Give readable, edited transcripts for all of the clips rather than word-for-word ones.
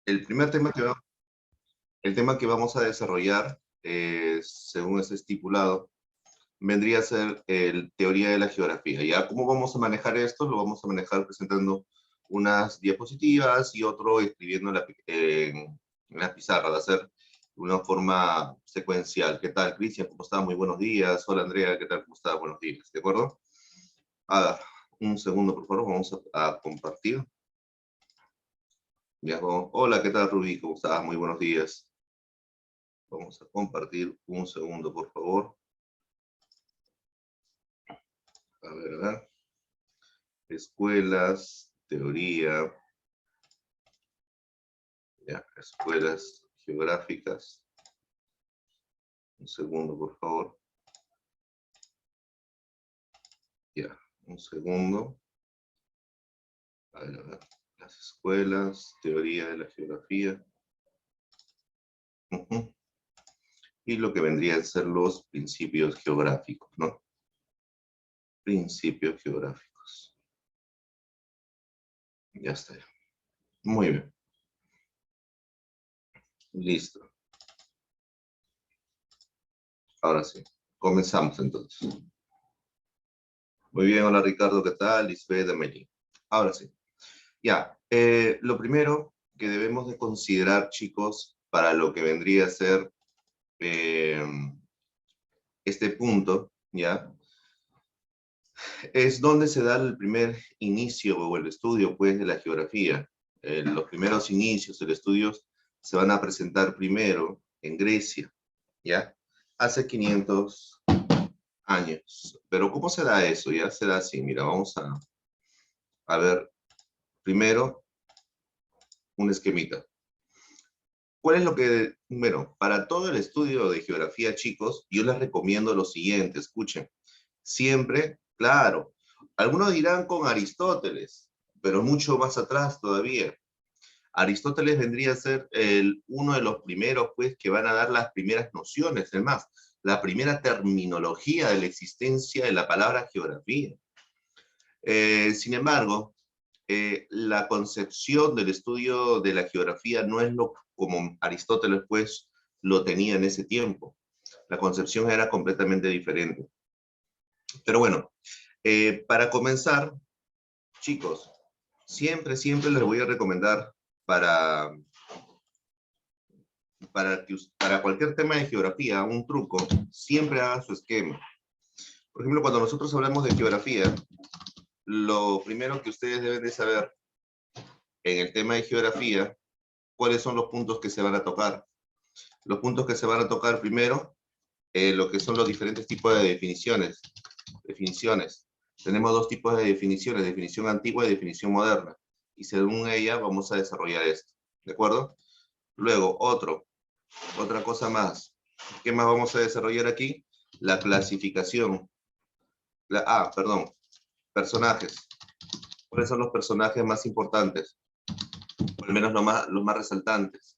El primer tema el tema que vamos a desarrollar, según es estipulado, vendría a ser el teoría de la geografía. ¿Ya? ¿Cómo vamos a manejar esto? Lo vamos a manejar presentando unas diapositivas y otro escribiendo en la pizarra. Va a ser de una forma secuencial. ¿Qué tal, Cristian? ¿Cómo estás? Muy buenos días. Hola, Andrea. ¿Qué tal? ¿Cómo estás? Buenos días. ¿De acuerdo? A ver, un segundo, por favor. Vamos a compartir. Ya, hola, ¿qué tal, Rubí? ¿Cómo estás? Muy buenos días. Vamos a compartir un segundo, por favor. A ver. Escuelas, teoría, ya, escuelas geográficas. Un segundo, por favor. Ya, un segundo. A ver. Las escuelas, teoría de la geografía. Y lo que vendría a ser los principios geográficos, ¿no? Principios geográficos. Ya está. Muy bien. Listo. Ahora sí. Comenzamos entonces. Muy bien, hola Ricardo, ¿qué tal? Lisbeth de Medellín. Ahora sí. Ya, lo primero que debemos de considerar, chicos, para lo que vendría a ser eh, este punto, ¿ya? Es donde se da el primer inicio o el estudio, pues, de la geografía. Los primeros inicios, el estudio, se van a presentar primero en Grecia, ¿ya? Hace 500 años. Pero ¿cómo se da eso? Ya se da así, mira, vamos a ver primero un esquemita. ¿Cuál es lo que, bueno, para todo el estudio de geografía, chicos, yo les recomiendo lo siguiente, escuchen, siempre, claro, algunos dirán con Aristóteles, pero mucho más atrás todavía. Aristóteles vendría a ser uno de los primeros, pues, que van a dar las primeras nociones, es más, la primera terminología de la existencia de la palabra geografía. Sin embargo, la concepción del estudio de la geografía no es lo como Aristóteles pues lo tenía en ese tiempo. La concepción era completamente diferente. Pero bueno, para comenzar, chicos, siempre les voy a recomendar para, para cualquier tema de geografía, un truco, siempre haga su esquema. Por ejemplo, cuando nosotros hablamos de geografía, lo primero que ustedes deben de saber en el tema de geografía, cuáles son los puntos que se van a tocar. Los puntos que se van a tocar primero, lo que son los diferentes tipos de definiciones. Tenemos dos tipos de definiciones, definición antigua y definición moderna. Y según ella vamos a desarrollar esto. ¿De acuerdo? Luego, otra cosa más. ¿Qué más vamos a desarrollar aquí? La clasificación. Perdón. Personajes. ¿Cuáles son los personajes más importantes? O al menos los más resaltantes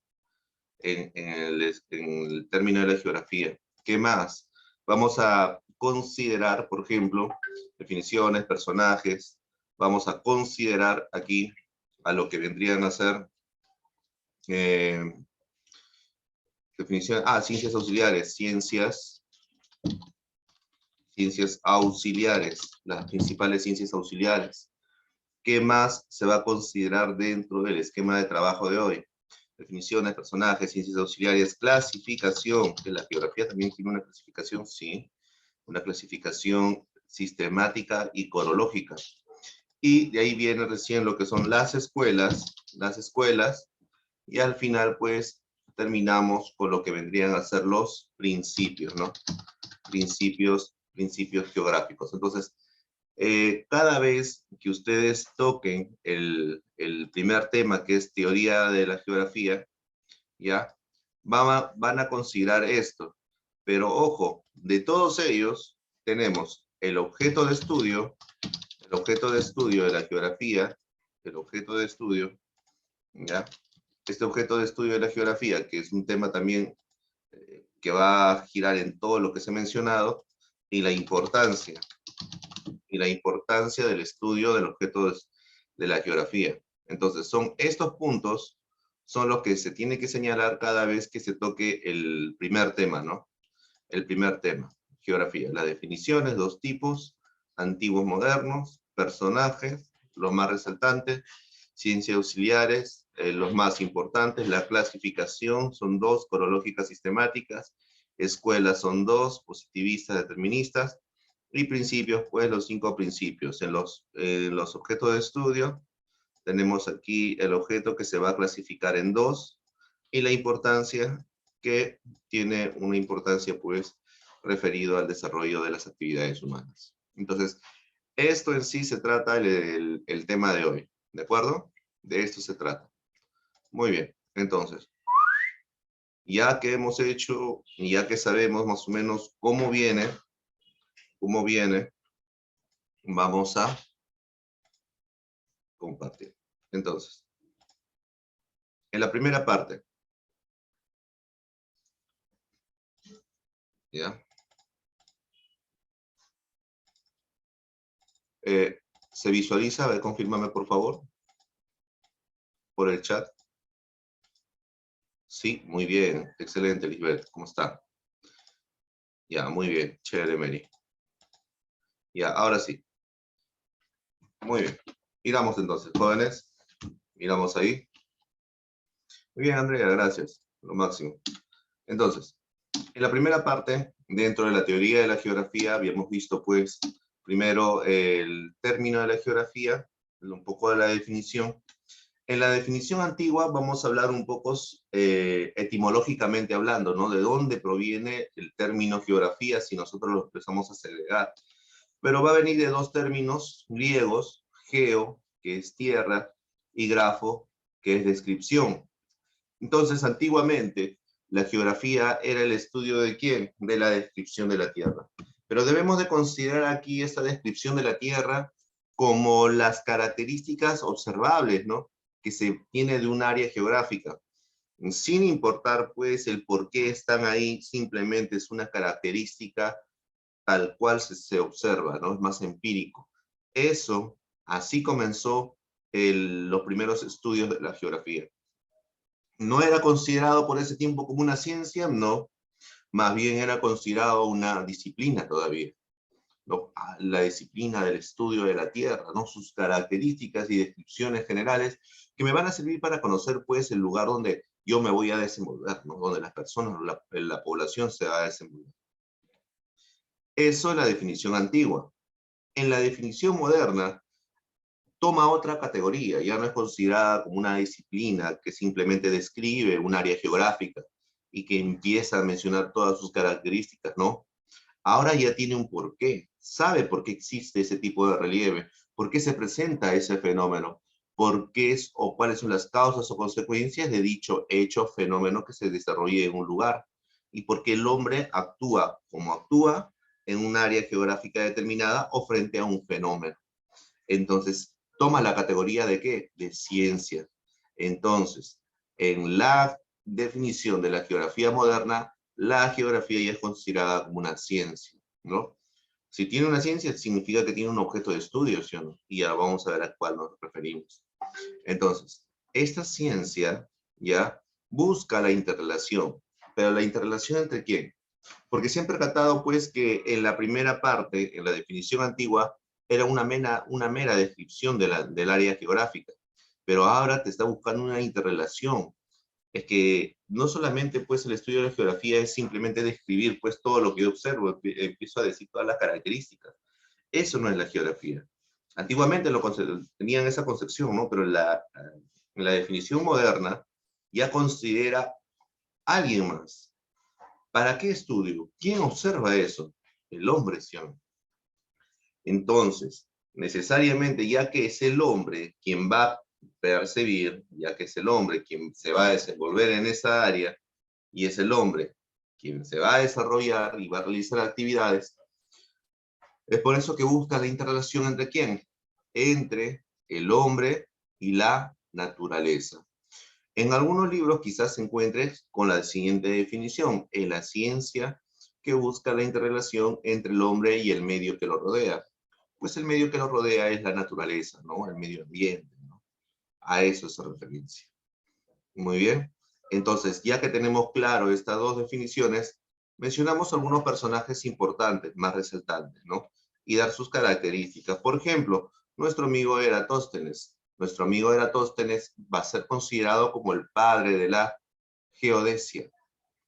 en el término de la geografía. ¿Qué más? Vamos a considerar, por ejemplo, definiciones, personajes. Vamos a considerar aquí a lo que vendrían a ser definiciones, ciencias auxiliares, ciencias auxiliares, las principales ciencias auxiliares. ¿Qué más se va a considerar dentro del esquema de trabajo de hoy? Definiciones, personajes, ciencias auxiliares, clasificación, que la geografía también tiene una clasificación, sí, una clasificación sistemática y cronológica. Y de ahí viene recién lo que son las escuelas, y al final, pues, terminamos con lo que vendrían a ser los principios, ¿no? Principios geográficos. Entonces, cada vez que ustedes toquen el primer tema, que es teoría de la geografía, ¿ya? Van a considerar esto. Pero ojo, de todos ellos tenemos el objeto de estudio de la geografía, el objeto de estudio, ¿ya? Este objeto de estudio de la geografía, que es un tema también que va a girar en todo lo que se ha mencionado, y la importancia del estudio del objeto de la geografía. Entonces, son estos puntos son los que se tiene que señalar cada vez que se toque el primer tema, ¿no? El primer tema, geografía. Las definiciones, dos tipos, antiguos, modernos, personajes, los más resaltantes, ciencias auxiliares, los más importantes, la clasificación, son dos, cronológicas sistemáticas, escuelas son dos, positivistas, deterministas, y principios, pues los 5 principios. En los objetos de estudio, tenemos aquí el objeto que se va a clasificar en dos, y la importancia que tiene una importancia, pues, referido al desarrollo de las actividades humanas. Entonces, esto en sí se trata el tema de hoy, ¿de acuerdo? De esto se trata. Muy bien, entonces, ya que hemos hecho, y ya que sabemos más o menos cómo viene, vamos a compartir. Entonces, en la primera parte, ¿ya? ¿Se visualiza? A ver, confírmame, por favor, por el chat. Sí, muy bien. Excelente, Lisbeth. ¿Cómo está? Ya, muy bien. Chévere, Mary. Ya, ahora sí. Muy bien. Miramos entonces, jóvenes. Miramos ahí. Muy bien, Andrea, gracias. Lo máximo. Entonces, en la primera parte, dentro de la teoría de la geografía, habíamos visto, pues, primero el término de la geografía, un poco de la definición. En la definición antigua vamos a hablar un poco etimológicamente hablando, ¿no? De dónde proviene el término geografía si nosotros lo empezamos a segregar. Pero va a venir de dos términos griegos, geo, que es tierra, y grafo, que es descripción. Entonces, antiguamente, la geografía era el estudio ¿de quién? De la descripción de la tierra. Pero debemos de considerar aquí esta descripción de la tierra como las características observables, ¿no? Que se tiene de un área geográfica, sin importar pues el por qué están ahí, simplemente es una característica tal cual se observa, ¿no? Es más empírico. Eso, así comenzó los primeros estudios de la geografía. ¿No era considerado por ese tiempo como una ciencia? No, más bien era considerado una disciplina todavía, ¿no? La disciplina del estudio de la Tierra, ¿no? Sus características y descripciones generales que me van a servir para conocer, pues, el lugar donde yo me voy a desenvolver, ¿no? Donde las personas, la población se va a desenvolver. Eso es la definición antigua. En la definición moderna, toma otra categoría, ya no es considerada como una disciplina que simplemente describe un área geográfica y que empieza a mencionar todas sus características, ¿no? Ahora ya tiene un porqué, sabe por qué existe ese tipo de relieve, por qué se presenta ese fenómeno, por qué es o cuáles son las causas o consecuencias de dicho hecho, fenómeno que se desarrolle en un lugar, y por qué el hombre actúa como actúa en un área geográfica determinada o frente a un fenómeno. Entonces, toma la categoría de ¿qué? De ciencia. Entonces, en la definición de la geografía moderna, la geografía ya es considerada como una ciencia, ¿no? Si tiene una ciencia, significa que tiene un objeto de estudio, ¿sí o no? Y ya vamos a ver a cuál nos referimos. Entonces, esta ciencia ya busca la interrelación, pero la interrelación ¿entre quién? Porque se han percatado, pues, que en la primera parte, en la definición antigua, era una mera descripción del área geográfica, pero ahora te está buscando una interrelación. Es que no solamente, pues, el estudio de la geografía es simplemente describir, pues, todo lo que yo observo, empiezo a decir todas las características. Eso no es la geografía. Antiguamente tenían esa concepción, ¿no? Pero en la definición moderna ya considera alguien más. ¿Para qué estudio? ¿Quién observa eso? El hombre, ¿sí o no? Entonces, necesariamente, ya que es el hombre quien va a percibir, ya que es el hombre quien se va a desenvolver en esa área, y es el hombre quien se va a desarrollar y va a realizar actividades, es por eso que busca la interrelación entre quién? Entre el hombre y la naturaleza. En algunos libros quizás se encuentre con la siguiente definición: en la ciencia que busca la interrelación entre el hombre y el medio que lo rodea. Pues el medio que lo rodea es la naturaleza, ¿no? El medio ambiente, ¿no? A eso es referencia. Muy bien. Entonces, ya que tenemos claro estas dos definiciones, mencionamos algunos personajes importantes, más resaltantes, ¿no? Y dar sus características. Por ejemplo, nuestro amigo Eratóstenes. Nuestro amigo Eratóstenes va a ser considerado como el padre de la geodesia.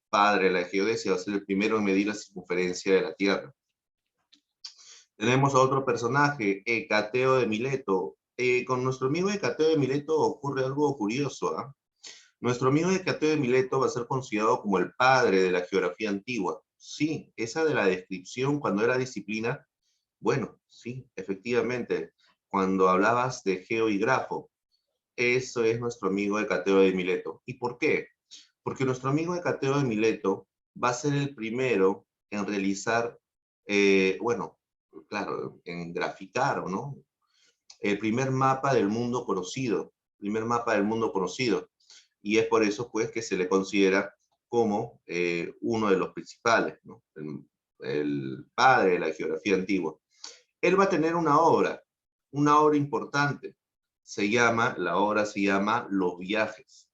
Padre de la geodesia, va a ser el primero en medir la circunferencia de la Tierra. Tenemos a otro personaje, Hecateo de Mileto. Con nuestro amigo Hecateo de Mileto ocurre algo curioso, ¿ah? Nuestro amigo Hecateo de Mileto va a ser considerado como el padre de la geografía antigua. Sí, esa de la descripción cuando era disciplina, bueno, sí, efectivamente, cuando hablabas de geo y grafo, eso es nuestro amigo Hecateo de Mileto. ¿Y por qué? Porque nuestro amigo Hecateo de Mileto va a ser el primero en realizar, bueno, claro, en graficar, ¿no? El primer mapa del mundo conocido, primer mapa del mundo conocido. Y es por eso, pues, que se le considera como uno de los principales, ¿no? El padre de la geografía antigua. Él va a tener una obra importante. La obra se llama Los Viajes.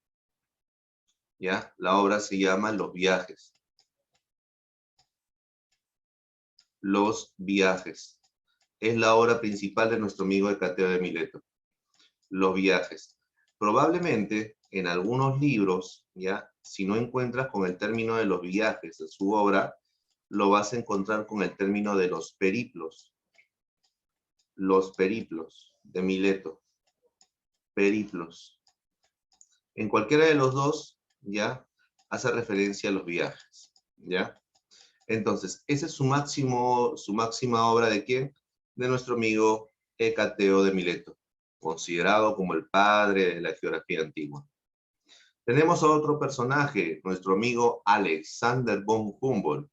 ¿Ya? La obra se llama Los Viajes. Los Viajes. Es la obra principal de nuestro amigo Hecateo de Mileto. Los Viajes. Probablemente en algunos libros, ¿ya? Si no encuentras con el término de los viajes en su obra, lo vas a encontrar con el término de los periplos. Los periplos de Mileto. Periplos. En cualquiera de los dos, ¿ya? Hace referencia a los viajes, ¿ya? Entonces, esa es su máxima obra ¿de quién? De nuestro amigo Hecateo de Mileto, considerado como el padre de la geografía antigua. Tenemos a otro personaje, nuestro amigo Alexander von Humboldt.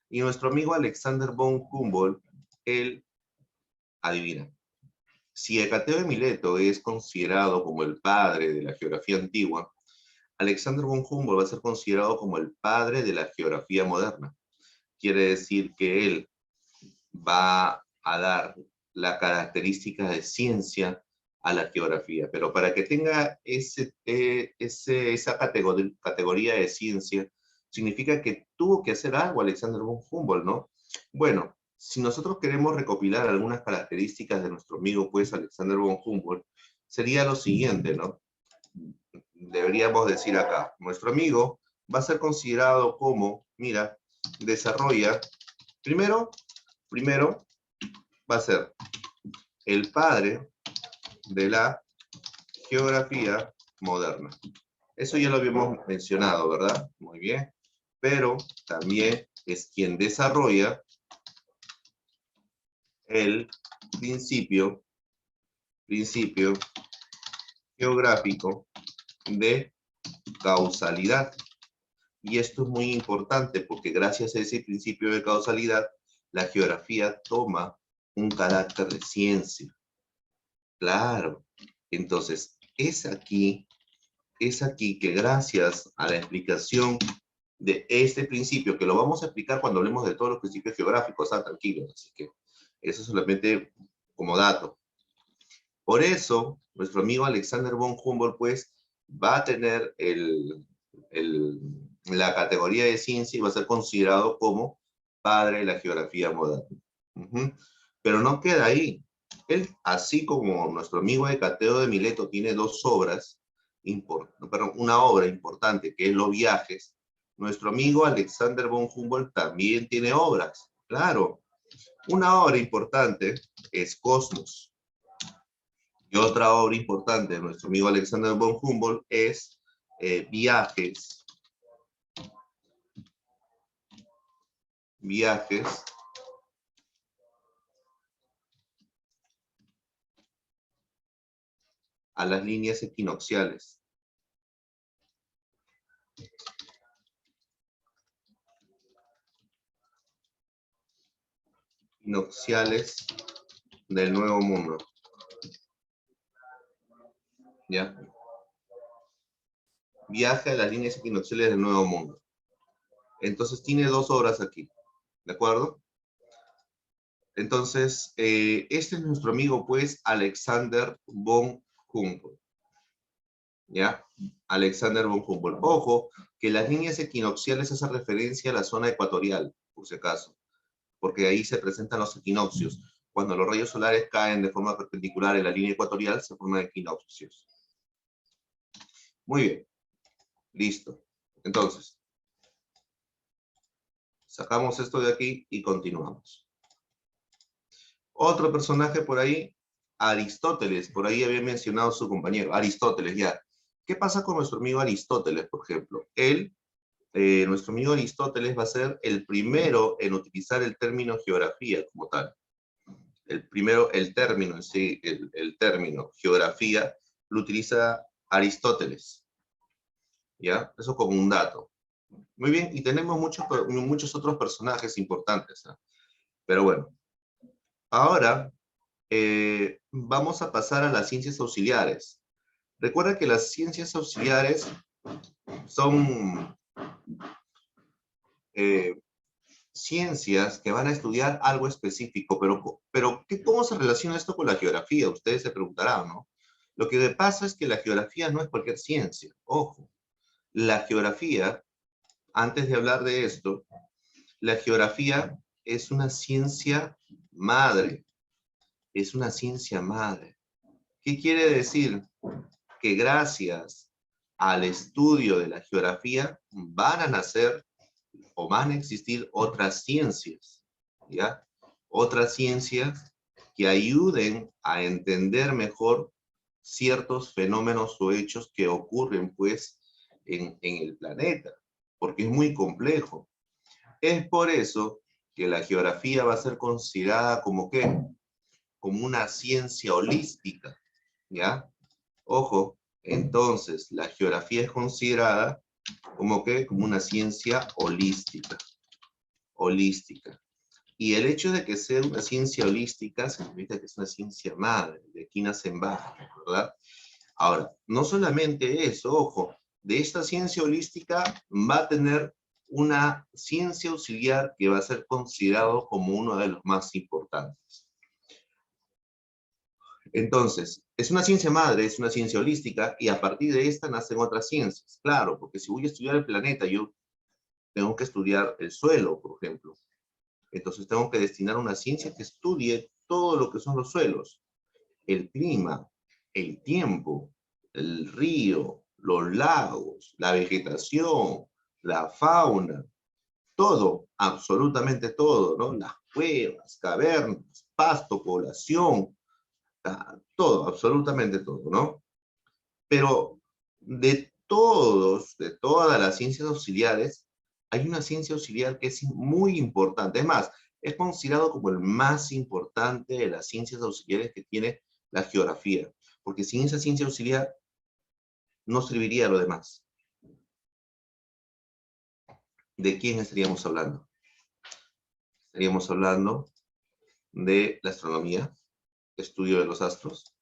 Y nuestro amigo Alexander von Humboldt, él adivina. Si Hecateo de Mileto es considerado como el padre de la geografía antigua, Alexander von Humboldt va a ser considerado como el padre de la geografía moderna. Quiere decir que él va a dar la característica de ciencia a la geografía, pero para que tenga esa categoría de ciencia, significa que tuvo que hacer algo Alexander von Humboldt, ¿no? Bueno, si nosotros queremos recopilar algunas características de nuestro amigo, pues, Alexander von Humboldt, sería lo siguiente, ¿no? Deberíamos decir acá, nuestro amigo va a ser considerado como, mira, desarrolla, primero va a ser el padre de la geografía moderna. Eso ya lo habíamos mencionado, ¿verdad? Muy bien. Pero también es quien desarrolla el principio geográfico de causalidad. Y esto es muy importante porque gracias a ese principio de causalidad, la geografía toma un carácter de ciencia. Claro. Entonces, es aquí que gracias a la explicación de este principio, que lo vamos a explicar cuando hablemos de todos los principios geográficos, tranquilos, así que eso solamente como dato. Por eso, nuestro amigo Alexander von Humboldt, pues, va a tener la categoría de ciencia y va a ser considerado como padre de la geografía moderna. Pero no queda ahí. Él, así como nuestro amigo Hecateo de Mileto tiene una obra importante que es Los Viajes, nuestro amigo Alexander von Humboldt también tiene obras. Claro, una obra importante es Cosmos. Y otra obra importante de nuestro amigo Alexander von Humboldt es Viajes a las líneas equinocciales. Equinocciales del Nuevo Mundo. ¿Ya? Viaje a las líneas equinocciales del Nuevo Mundo. Entonces tiene dos obras aquí, ¿de acuerdo? Entonces, este es nuestro amigo, pues, Alexander von Humboldt. ¿ya? Alexander von Humboldt. Ojo, que las líneas equinocciales hacen referencia a la zona ecuatorial, por si acaso, porque ahí se presentan los equinoccios. Cuando los rayos solares caen de forma perpendicular en la línea ecuatorial, se forman equinoccios. Muy bien, listo. Entonces, sacamos esto de aquí y continuamos. Otro personaje por ahí, Aristóteles, por ahí había mencionado su compañero, Aristóteles, ya. ¿Qué pasa con nuestro amigo Aristóteles, por ejemplo? Nuestro amigo Aristóteles va a ser el primero en utilizar el término geografía como tal. El término en sí, el término geografía, lo utiliza Aristóteles, ¿ya? Eso como un dato. Muy bien, y tenemos muchos otros personajes importantes, ¿no? Pero bueno, ahora vamos a pasar a las ciencias auxiliares. Recuerda que las ciencias auxiliares son ciencias que van a estudiar algo específico, pero ¿cómo se relaciona esto con la geografía? Ustedes se preguntarán, ¿no? Lo que pasa es que la geografía no es cualquier ciencia, ojo. La geografía, antes de hablar de esto, la geografía es una ciencia madre, es una ciencia madre. ¿Qué quiere decir? Que gracias al estudio de la geografía van a nacer o van a existir otras ciencias, ¿ya? Otras ciencias que ayuden a entender mejor ciertos fenómenos o hechos que ocurren, pues, en el planeta, porque es muy complejo. Es por eso que la geografía va a ser considerada como ¿qué? Como una ciencia holística, ¿ya? Ojo, entonces la geografía es considerada como ¿qué? Como una ciencia holística. Holística. Y el hecho de que sea una ciencia holística significa que es una ciencia madre, de aquí nacen bajas, ¿verdad? Ahora, no solamente eso, ojo, de esta ciencia holística va a tener una ciencia auxiliar que va a ser considerado como uno de los más importantes. Entonces, es una ciencia madre, es una ciencia holística, y a partir de esta nacen otras ciencias. Claro, porque si voy a estudiar el planeta, yo tengo que estudiar el suelo, por ejemplo. Entonces tengo que destinar una ciencia que estudie todo lo que son los suelos, el clima, el tiempo, el río, los lagos, la vegetación, la fauna, todo, absolutamente todo, ¿no? Las cuevas, cavernas, pasto, población, todo, absolutamente todo, ¿no? Pero de todas las ciencias auxiliares, hay una ciencia auxiliar que es muy importante. Es más, es considerado como el más importante de las ciencias auxiliares que tiene la geografía. Porque sin esa ciencia auxiliar no serviría lo demás. ¿De quién estaríamos hablando? Estaríamos hablando de la astronomía, estudio de los astros,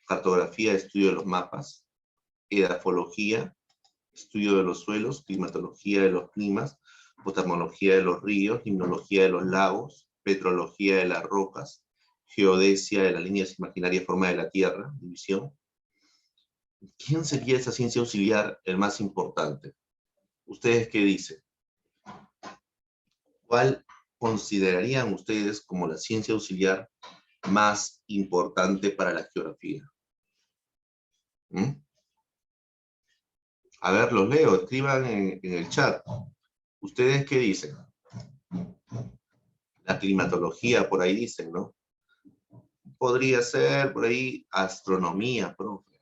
cartografía, estudio de los mapas, edafología, estudio de los suelos, climatología de los climas, otamología de los ríos, limnología de los lagos, petrología de las rocas, geodesia de las líneas imaginarias forma de la Tierra, división. ¿Quién sería esa ciencia auxiliar el más importante? ¿Ustedes qué dicen? ¿Cuál considerarían ustedes como la ciencia auxiliar más importante para la geografía? ¿Mm? A ver, los leo, escriban en el chat. ¿Ustedes qué dicen? La climatología, por ahí dicen, ¿no? Podría ser por ahí astronomía, profe.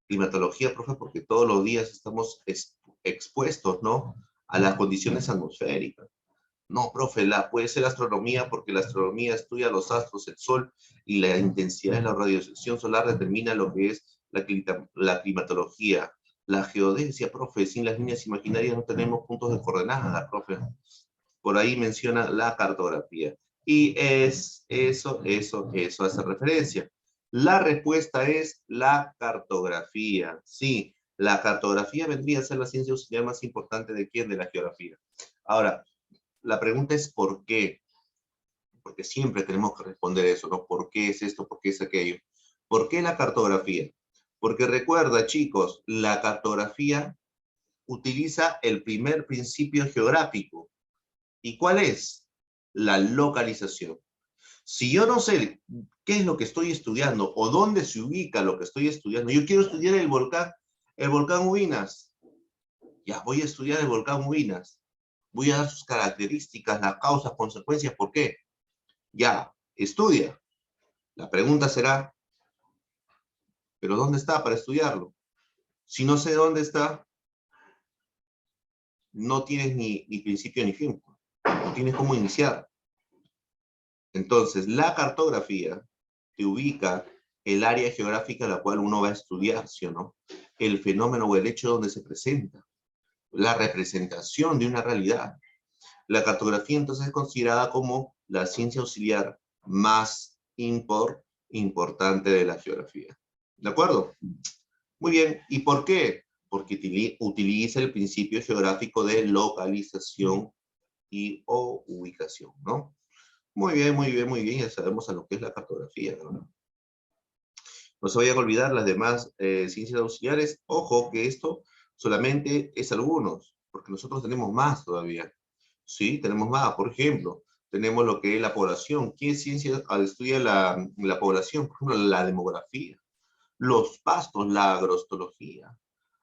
Climatología, profe, porque todos los días estamos expuestos, ¿no? A las condiciones atmosféricas. No, profe, puede ser astronomía porque la astronomía estudia los astros, el sol y la intensidad de la radiación solar determina lo que es la climatología. La geodesia, profe, sin las líneas imaginarias no tenemos puntos de coordenadas, profe. Por ahí menciona la cartografía. Y eso hace referencia. La respuesta es la cartografía. Sí, la cartografía vendría a ser la ciencia auxiliar más importante de quién, de la geografía. Ahora, la pregunta es ¿por qué? Porque siempre tenemos que responder eso, ¿no? ¿Por qué es esto? ¿Por qué es aquello? ¿Por qué la cartografía? Porque recuerda, chicos, la cartografía utiliza el primer principio geográfico. ¿Y cuál es? La localización. Si yo no sé qué es lo que estoy estudiando o dónde se ubica lo que estoy estudiando, yo quiero estudiar el volcán Huinas. Ya voy a estudiar el volcán Huinas. Voy a dar sus características, las causas, consecuencias, ¿por qué? Ya, estudia. La pregunta será, ¿pero dónde está para estudiarlo? Si no sé dónde está, no tienes ni principio ni fin. No tienes cómo iniciar. Entonces, la cartografía te ubica el área geográfica a la cual uno va a estudiar, ¿sí o no? El fenómeno o el hecho donde se presenta, la representación de una realidad. La cartografía entonces es considerada como la ciencia auxiliar más importante de la geografía. ¿De acuerdo? Muy bien. ¿Y por qué? Porque utiliza el principio geográfico de localización y o ubicación, ¿no? Muy bien, muy bien, muy bien. Ya sabemos a lo que es la cartografía, ¿no? No se vayan a olvidar las demás ciencias auxiliares. Ojo que esto solamente es algunos, porque nosotros tenemos más todavía. Sí, tenemos más. Por ejemplo, tenemos lo que es la población. ¿Qué ciencia estudia la población? Por ejemplo, la demografía, los pastos, la agrostología,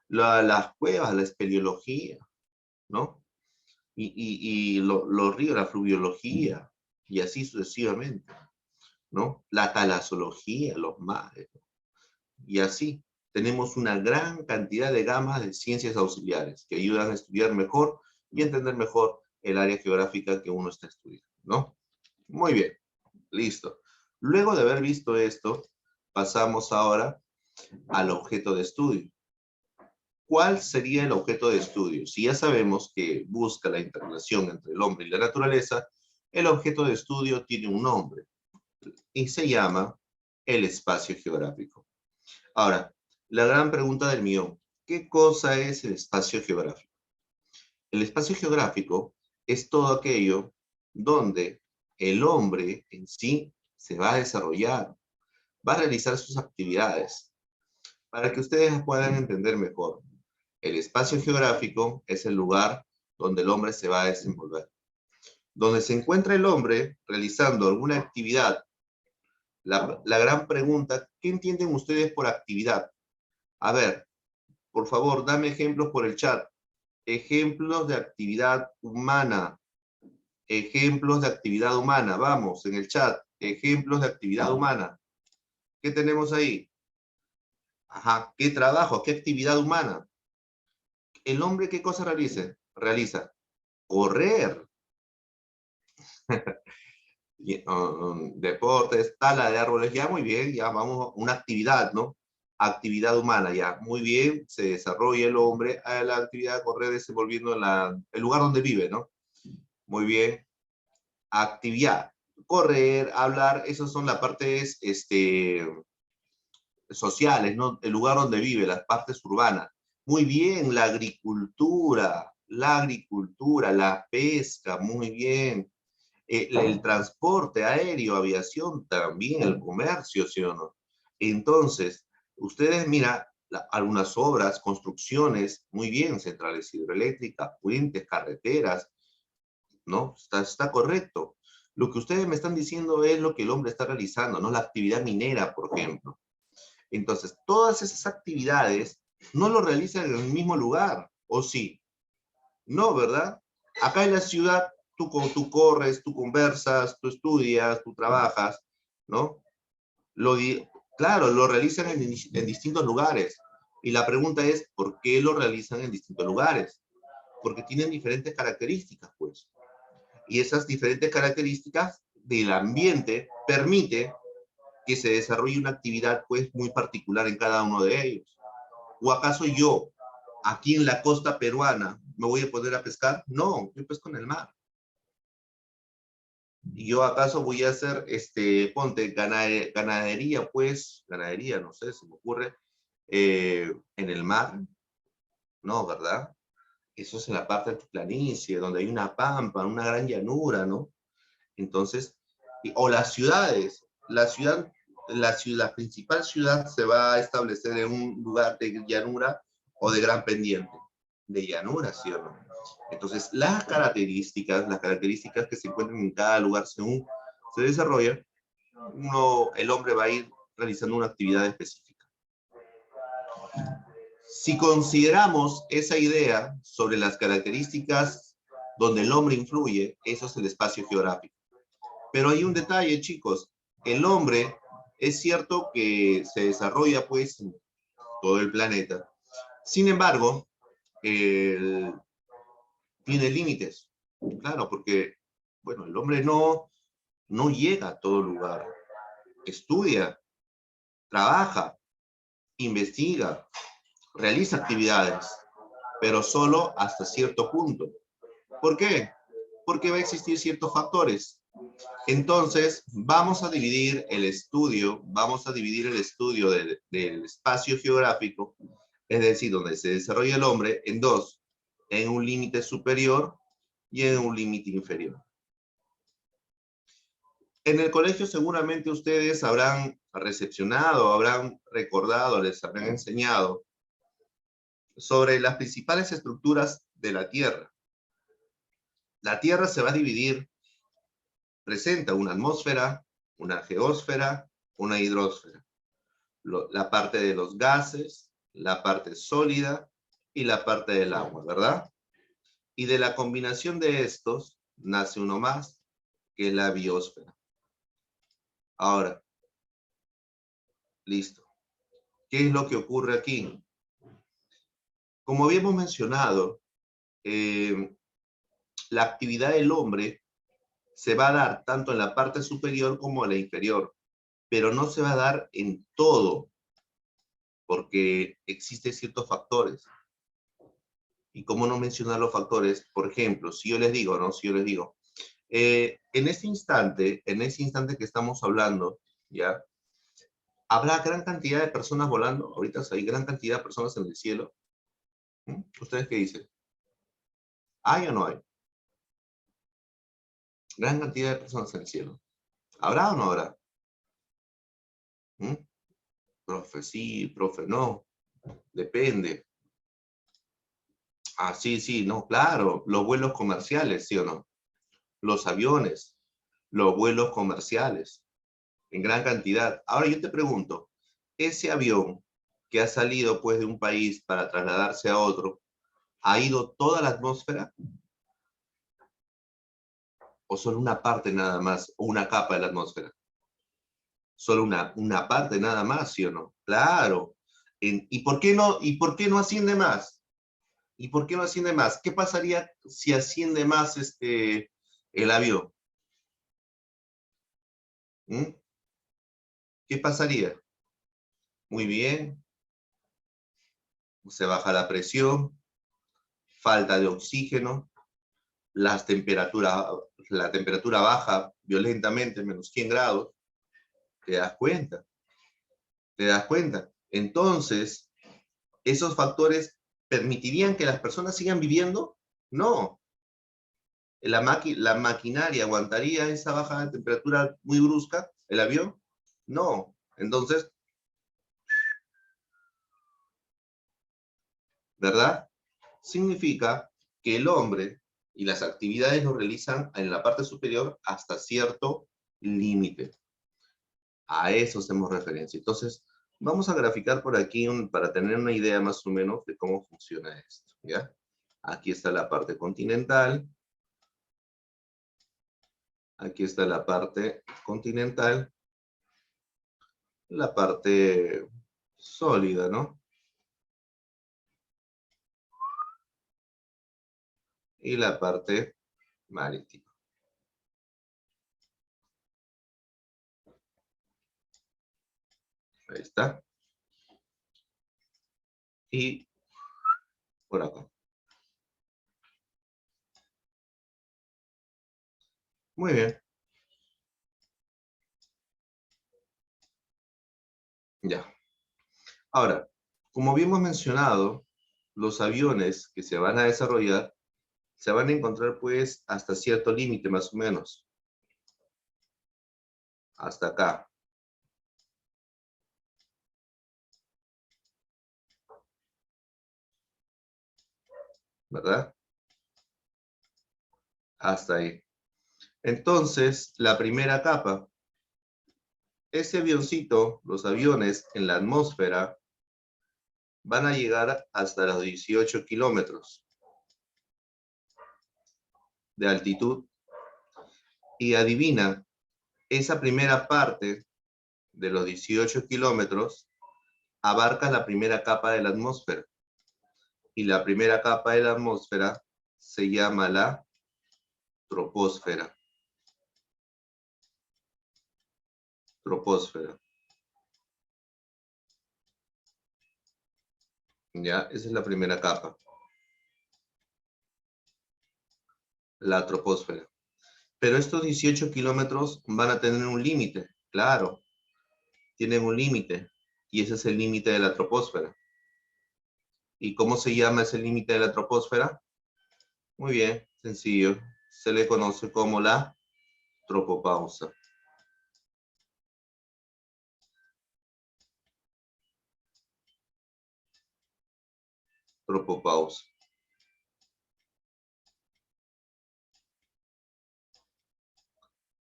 las cuevas, la espeleología, ¿no? Los ríos, la fluviología, y así sucesivamente, ¿no? La talasología, los mares, ¿no? Y así tenemos una gran cantidad de gamas de ciencias auxiliares que ayudan a estudiar mejor y entender mejor el área geográfica que uno está estudiando, ¿no? Muy bien, listo. Luego de haber visto esto, pasamos ahora al objeto de estudio. ¿Cuál sería el objeto de estudio? Si ya sabemos que busca la interrelación entre el hombre y la naturaleza, el objeto de estudio tiene un nombre y se llama el espacio geográfico. Ahora, la gran pregunta del millón, ¿qué cosa es el espacio geográfico? El espacio geográfico es todo aquello donde el hombre en sí se va a desarrollar, va a realizar sus actividades. Para que ustedes puedan entender mejor, el espacio geográfico es el lugar donde el hombre se va a desenvolver. Donde se encuentra el hombre realizando alguna actividad. La gran pregunta, ¿qué entienden ustedes por actividad? A ver, por favor, dame ejemplos por el chat. Ejemplos de actividad humana. Ejemplos de actividad humana. Vamos, en el chat. Ejemplos de actividad humana. ¿Qué tenemos ahí? Ajá, ¿qué trabajo? ¿Qué actividad humana? ¿El hombre qué cosa realiza? Correr. Deportes, tala de árboles, ya muy bien, ya vamos a una actividad, ¿no? Actividad humana, ya muy bien, se desarrolla el hombre a la actividad de correr desenvolviendo en el lugar donde vive, ¿no? Muy bien, actividad, correr, hablar, esas son las partes sociales, ¿no? El lugar donde vive, las partes urbanas. Muy bien, la agricultura, la pesca, muy bien. El transporte aéreo, aviación, también el comercio, ¿sí o no? Entonces, ustedes, mira, algunas obras, construcciones, muy bien, centrales hidroeléctricas, puentes, carreteras, ¿no? Está correcto. Lo que ustedes me están diciendo es lo que el hombre está realizando, ¿no? La actividad minera, por ejemplo. Entonces, todas esas actividades no lo realizan en el mismo lugar, ¿o sí? No, ¿verdad? Acá en la ciudad tú corres, tú conversas, tú estudias, tú trabajas, ¿no? Claro, lo realizan en distintos lugares. Y la pregunta es, ¿por qué lo realizan en distintos lugares? Porque tienen diferentes características, pues. Y esas diferentes características del ambiente permite que se desarrolle una actividad, pues, muy particular en cada uno de ellos. ¿O acaso yo, aquí en la costa peruana, me voy a poner a pescar? No, yo pesco en el mar. ¿Y yo acaso voy a hacer, ponte, ganadería, pues, ganadería, no sé, se me ocurre, en el mar? No, ¿verdad? Eso es en la parte de planicie, donde hay una pampa, una gran llanura, ¿no? Entonces, o las ciudades. La ciudad la principal ciudad se va a establecer en un lugar de llanura o de gran pendiente. De llanura, ¿sí o no? Entonces, las características que se encuentran en cada lugar según se desarrolla, el hombre va a ir realizando una actividad específica. Si consideramos esa idea sobre las características donde el hombre influye, eso es el espacio geográfico. Pero hay un detalle, chicos. El hombre, es cierto que se desarrolla, pues, en todo el planeta. Sin embargo, tiene límites. Claro, porque, bueno, el hombre no llega a todo lugar. Estudia, trabaja, investiga, realiza actividades, pero solo hasta cierto punto. ¿Por qué? Porque va a existir ciertos factores. Entonces, vamos a dividir el estudio del espacio geográfico, es decir, donde se desarrolla el hombre, en dos, en un límite superior y en un límite inferior. En el colegio seguramente ustedes habrán recepcionado, habrán recordado, les habrán enseñado sobre las principales estructuras de la Tierra. La Tierra se va a dividir, presenta una atmósfera, una geósfera, una hidrosfera. La parte de los gases, la parte sólida y la parte del agua, ¿verdad? Y de la combinación de estos nace uno más, que es la biosfera. Ahora, listo. ¿Qué es lo que ocurre aquí? Como habíamos mencionado, la actividad del hombre se va a dar tanto en la parte superior como en la inferior, pero no se va a dar en todo, porque existen ciertos factores. ¿Y cómo no mencionar los factores? Por ejemplo, si yo les digo, ¿no? Si yo les digo, en ese instante que estamos hablando, ¿ya? ¿Habrá gran cantidad de personas volando? Ahorita hay gran cantidad de personas en el cielo. ¿Mm? ¿Ustedes qué dicen? ¿Hay o no hay? Gran cantidad de personas en el cielo. ¿Habrá o no habrá? ¿Mm? Profe, sí, profe, no. Depende. Ah, sí, sí, no, claro. Los vuelos comerciales, ¿sí o no? Los aviones, los vuelos comerciales, en gran cantidad. Ahora yo te pregunto, ese avión que ha salido pues de un país para trasladarse a otro, ¿ha ido toda la atmósfera? ¿O solo una parte nada más, o una capa de la atmósfera? Solo una parte nada más, ¿sí o no? Claro. ¿Y por qué no asciende más? ¿Y por qué no asciende más? ¿Qué pasaría si asciende más el avión? ¿Mm? ¿Qué pasaría? Muy bien, se baja la presión, falta de oxígeno, la temperatura baja violentamente, menos 100 grados, ¿te das cuenta? ¿Te das cuenta? Entonces, ¿esos factores permitirían que las personas sigan viviendo? No. ¿La maquinaria aguantaría esa baja de temperatura muy brusca? ¿El avión? No. Entonces, ¿verdad? Significa que el hombre y las actividades lo realizan en la parte superior hasta cierto límite. A eso hacemos referencia. Entonces, vamos a graficar por aquí para tener una idea más o menos de cómo funciona esto, ¿ya? Aquí está la parte continental. Aquí está la parte continental. La parte sólida, ¿no? Y la parte marítima. Ahí está. Y por acá. Muy bien. Ya. Ahora, como habíamos mencionado, los aviones que se van a desarrollar se van a encontrar pues hasta cierto límite más o menos. Hasta acá. ¿verdad? Hasta ahí. Entonces, la primera capa, ese avioncito, los aviones en la atmósfera, van a llegar hasta los 18 kilómetros de altitud. Y adivina, esa primera parte de los 18 kilómetros abarca la primera capa de la atmósfera. Y la primera capa de la atmósfera se llama la troposfera. Troposfera. ¿Ya? Esa es la primera capa. La troposfera. Pero estos 18 kilómetros van a tener un límite. Claro, tienen un límite. Y ese es el límite de la troposfera. ¿Y cómo se llama ese límite de la troposfera? Muy bien, sencillo. Se le conoce como la tropopausa. Tropopausa.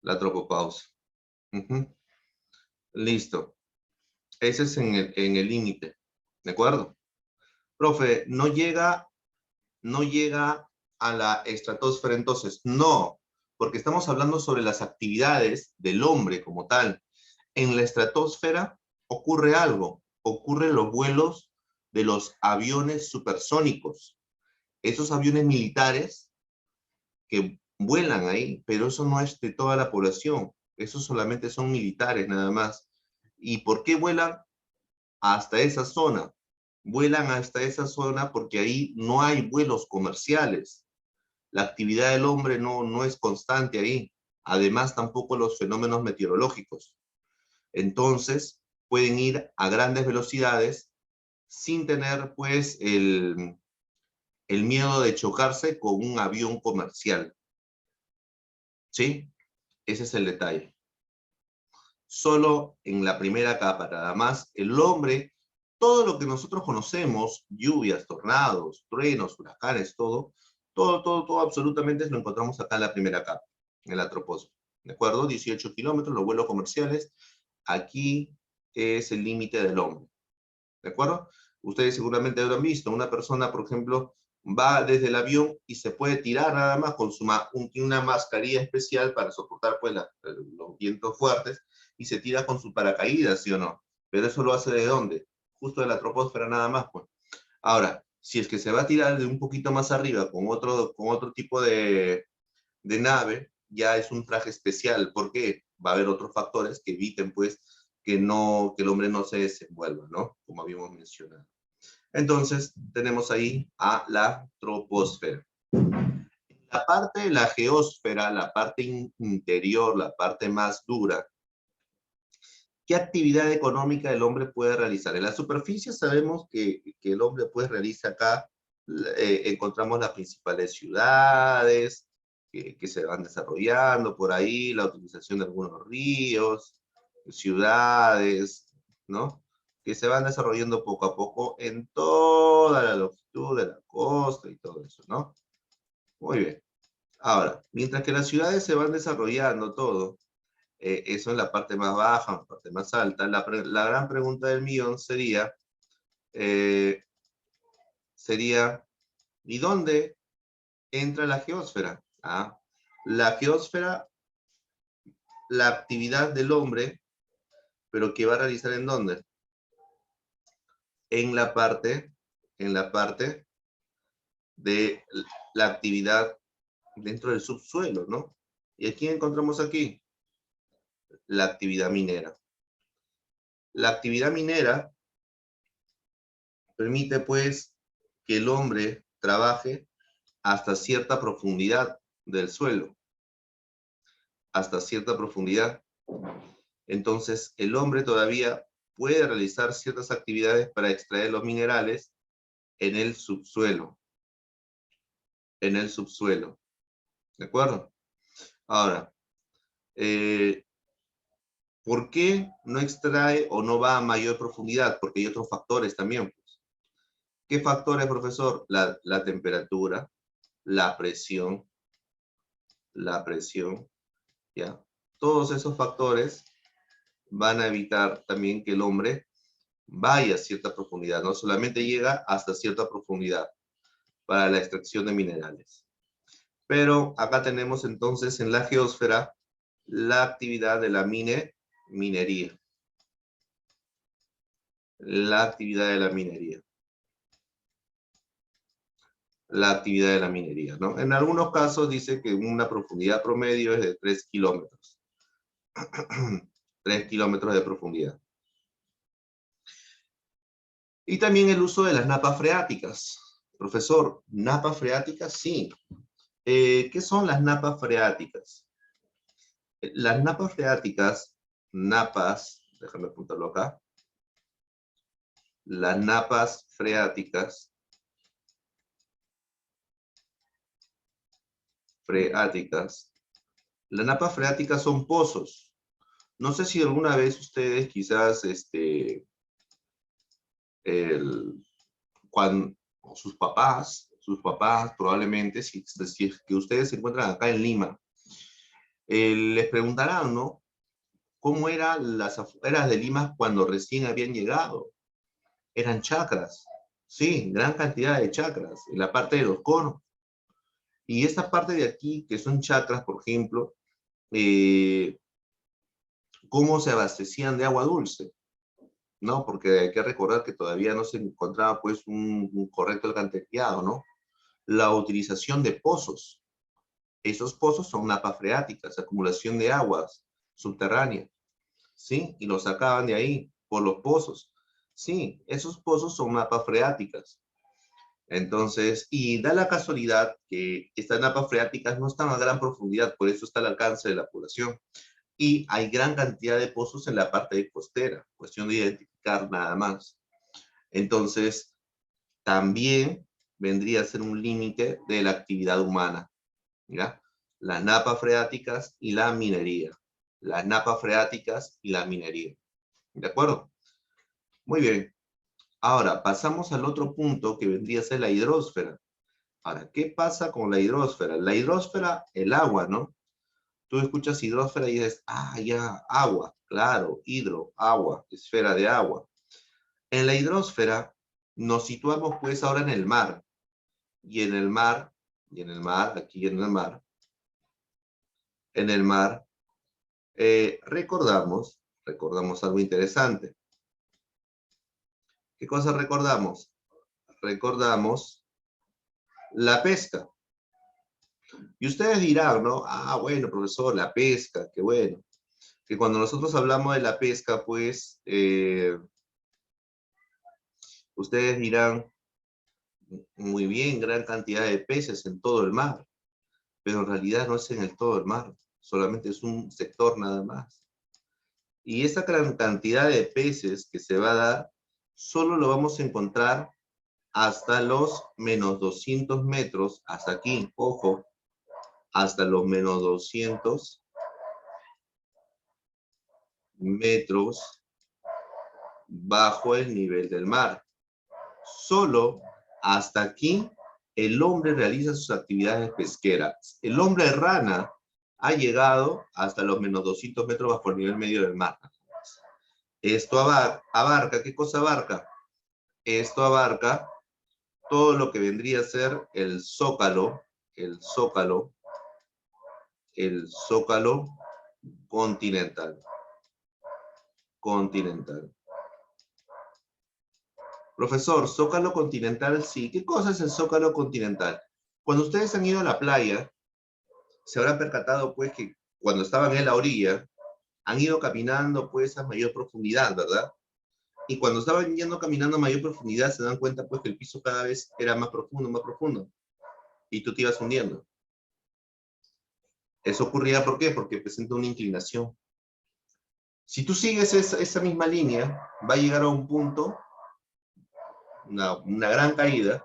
La tropopausa. Listo. Ese es en el límite. ¿De acuerdo? Profe, no llega a la estratosfera entonces. No, porque estamos hablando sobre las actividades del hombre como tal. En la estratosfera ocurre algo. Ocurren los vuelos de los aviones supersónicos. Esos aviones militares que vuelan ahí, pero eso no es de toda la población. Esos solamente son militares nada más. ¿Y por qué vuelan hasta esa zona? Vuelan hasta esa zona porque ahí no hay vuelos comerciales. La actividad del hombre no es constante ahí. Además, tampoco los fenómenos meteorológicos. Entonces, pueden ir a grandes velocidades sin tener, pues, el miedo de chocarse con un avión comercial. ¿Sí? Ese es el detalle. Solo en la primera capa, nada más, el hombre, todo lo que nosotros conocemos, lluvias, tornados, truenos, huracanes, todo absolutamente lo encontramos acá en la primera capa, en la troposfera. ¿De acuerdo? 18 kilómetros, los vuelos comerciales. Aquí es el límite del hombre. ¿De acuerdo? Ustedes seguramente lo han visto. Una persona, por ejemplo, va desde el avión y se puede tirar nada más con una mascarilla especial para soportar pues, los vientos fuertes y se tira con su paracaídas, ¿sí o no? Pero eso lo hace ¿de dónde? Justo de la troposfera nada más, pues. Ahora, si es que se va a tirar de un poquito más arriba con otro tipo de nave, ya es un traje especial. ¿Por qué? Va a haber otros factores que eviten, pues, que el hombre no se desenvuelva, ¿no? Como habíamos mencionado. Entonces, tenemos ahí a la troposfera. La parte de la geósfera, la parte interior, la parte más dura, ¿qué actividad económica el hombre puede realizar? En la superficie sabemos que el hombre pues realiza acá, encontramos las principales ciudades que se van desarrollando por ahí, la utilización de algunos ríos, ciudades, ¿no? Que se van desarrollando poco a poco en toda la longitud de la costa y todo eso, ¿no? Muy bien. Ahora, mientras que las ciudades se van desarrollando todo, eso es la parte más baja, la parte más alta. La gran pregunta del millón eh, sería, ¿y dónde entra la geósfera? Ah, la geósfera, la actividad del hombre, pero que va a realizar ¿en dónde? En la parte de la actividad dentro del subsuelo, ¿no? ¿Y a quién encontramos aquí? La actividad minera. La actividad minera permite, pues, que el hombre trabaje hasta cierta profundidad del suelo, hasta cierta profundidad. Entonces, el hombre todavía puede realizar ciertas actividades para extraer los minerales en el subsuelo, ¿de acuerdo? Ahora, ¿por qué no extrae o no va a mayor profundidad? Porque hay otros factores también, pues. ¿Qué factores, profesor? La temperatura, la presión, ¿ya? Todos esos factores van a evitar también que el hombre vaya a cierta profundidad, no solamente llega hasta cierta profundidad para la extracción de minerales. Pero acá tenemos entonces en la geósfera la actividad de la minería. La actividad de la minería. La actividad de la minería, ¿no? En algunos casos dice que una profundidad promedio es de 3 kilómetros. 3 kilómetros de profundidad. Y también el uso de las napas freáticas. Profesor, ¿napas freáticas? Sí. ¿Qué son las napas freáticas? Las napas freáticas, déjame apuntarlo acá. Las napas freáticas, las napas freáticas son pozos. No sé si alguna vez ustedes quizás, cuando sus papás probablemente, si es que ustedes se encuentran acá en Lima, les preguntarán, ¿no? ¿Cómo eran las afueras de Lima cuando recién habían llegado? Eran chacras, sí, gran cantidad de chacras, en la parte de los conos. Y esta parte de aquí, que son chacras, por ejemplo, ¿cómo se abastecían de agua dulce? ¿No? Porque hay que recordar que todavía no se encontraba pues un correcto alcantarillado, ¿no? La utilización de pozos. Esos pozos son napas freáticas, acumulación de aguas subterráneas, ¿sí? Y los sacaban de ahí por los pozos. Sí, esos pozos son napas freáticas. Entonces, y da la casualidad que estas napas freáticas no están a gran profundidad, por eso está al alcance de la población. Y hay gran cantidad de pozos en la parte costera, cuestión de identificar nada más. Entonces, también vendría a ser un límite de la actividad humana. ¿Ya? Las napas freáticas y la minería. Las napas freáticas y la minería. ¿De acuerdo? Muy bien. Ahora, pasamos al otro punto que vendría a ser la hidrosfera. Ahora, ¿qué pasa con la hidrosfera? La hidrosfera, el agua, ¿no? Tú escuchas hidrosfera y dices, ah, ya, agua. Claro, hidro, agua, esfera de agua. En la hidrosfera nos situamos pues ahora en el mar. Y en el mar, aquí en el mar, recordamos algo interesante. ¿Qué cosa recordamos? Recordamos la pesca. Y ustedes dirán, ¿no? Ah, bueno, profesor, la pesca, qué bueno. Que cuando nosotros hablamos de la pesca, pues, ustedes dirán, muy bien, gran cantidad de peces en todo el mar. Pero en realidad no es en el todo el mar, solamente es un sector nada más. Y esa gran cantidad de peces que se va a dar, solo lo vamos a encontrar hasta los menos 200 metros, hasta aquí, ojo, hasta los menos 200 metros bajo el nivel del mar. Solo hasta aquí el hombre realiza sus actividades pesqueras. El hombre rana ha llegado hasta los menos 200 metros bajo el nivel medio del mar. Esto abarca, ¿qué cosa abarca? Esto abarca todo lo que vendría a ser el zócalo continental. Profesor, zócalo continental, sí. ¿Qué cosa es el zócalo continental? Cuando ustedes han ido a la playa, se habrán percatado, pues, que cuando estaban en la orilla, han ido caminando, pues, a mayor profundidad, ¿verdad? Y cuando estaban yendo caminando a mayor profundidad, se dan cuenta, pues, que el piso cada vez era más profundo. Y tú te ibas hundiendo. Eso ocurría, ¿por qué? Porque presenta una inclinación. Si tú sigues esa misma línea, va a llegar a un punto, una gran caída,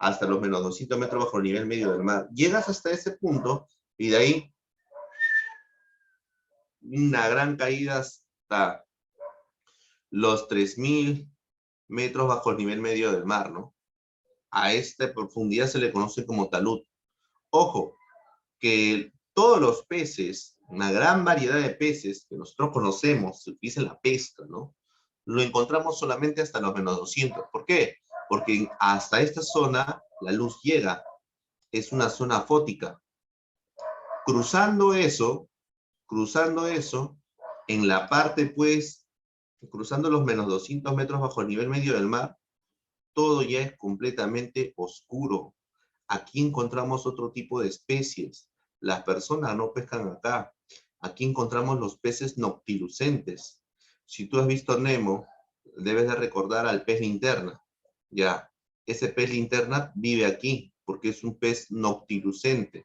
hasta los menos 200 metros bajo el nivel medio del mar. Llegas hasta ese punto y de ahí una gran caída hasta los 3000 metros bajo el nivel medio del mar, ¿no? A esta profundidad se le conoce como talud. Ojo, que todos los peces, una gran variedad de peces que nosotros conocemos, se utiliza en la pesca, ¿no? Lo encontramos solamente hasta los -200. ¿Por qué? Porque hasta esta zona la luz llega. Es una zona fótica. Cruzando eso, en la parte, pues, cruzando los -200 metros bajo el nivel medio del mar, todo ya es completamente oscuro. Aquí encontramos otro tipo de especies. Las personas no pescan acá. Aquí encontramos los peces noctilucentes. Si tú has visto Nemo, debes de recordar al pez linterna. Ya, ese pez linterna vive aquí, porque es un pez noctilucente.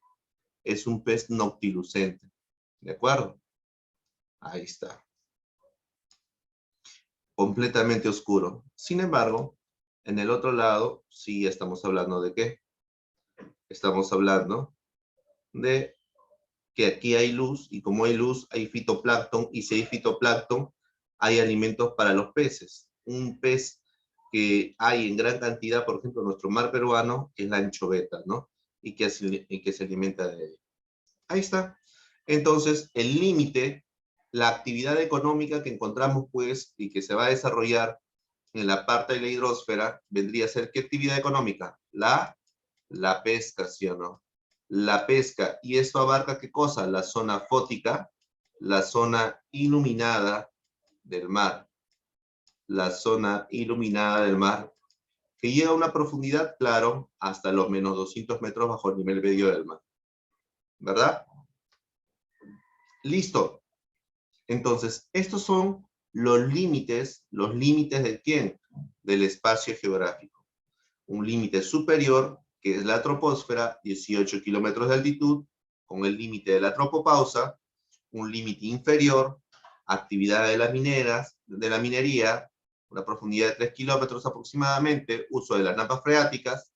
Es un pez noctilucente. ¿De acuerdo? Ahí está. Completamente oscuro. Sin embargo, en el otro lado, sí estamos hablando de qué. Estamos hablando de que aquí hay luz, y como hay luz, hay fitoplancton, y si hay fitoplancton, hay alimentos para los peces. Un pez que hay en gran cantidad, por ejemplo, en nuestro mar peruano, es la anchoveta, ¿no? Y que se alimenta de ella. Ahí está. Entonces, el límite, la actividad económica que encontramos, pues, y que se va a desarrollar en la parte de la hidrosfera, vendría a ser, ¿qué actividad económica? La pesca, ¿sí o no? La pesca. ¿Y esto abarca qué cosa? La zona fótica, la zona iluminada del mar. La zona iluminada del mar, que llega a una profundidad, claro, hasta los -200 metros bajo el nivel medio del mar. ¿Verdad? Listo. Entonces, estos son los límites de ¿quién? Del espacio geográfico. Un límite superior, que es la troposfera, 18 kilómetros de altitud, con el límite de la tropopausa. Un límite inferior, actividad de la minería, una profundidad de 3 kilómetros aproximadamente, uso de las napas freáticas.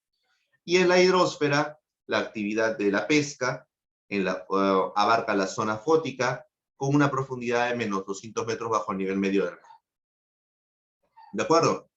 Y en la hidrosfera, la actividad de la pesca, abarca la zona fótica, con una profundidad de -200 metros bajo el nivel medio del mar. ¿De acuerdo?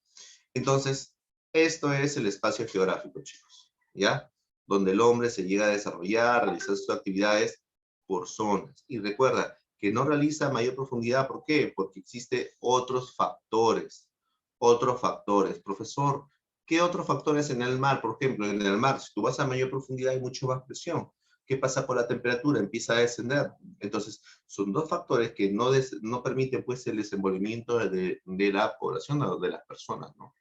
Entonces, esto es el espacio geográfico, chicos, ¿ya? Donde el hombre se llega a desarrollar, realizar sus actividades por zonas. Y recuerda que no realiza mayor profundidad, ¿por qué? Porque existen otros factores. Otros factores. Profesor, ¿qué otros factores en el mar? Por ejemplo, en el mar, si tú vas a mayor profundidad hay mucho más presión. ¿Qué pasa con la temperatura? Empieza a descender. Entonces, son dos factores que no permiten, pues, el desenvolvimiento de la población o de las personas, ¿no?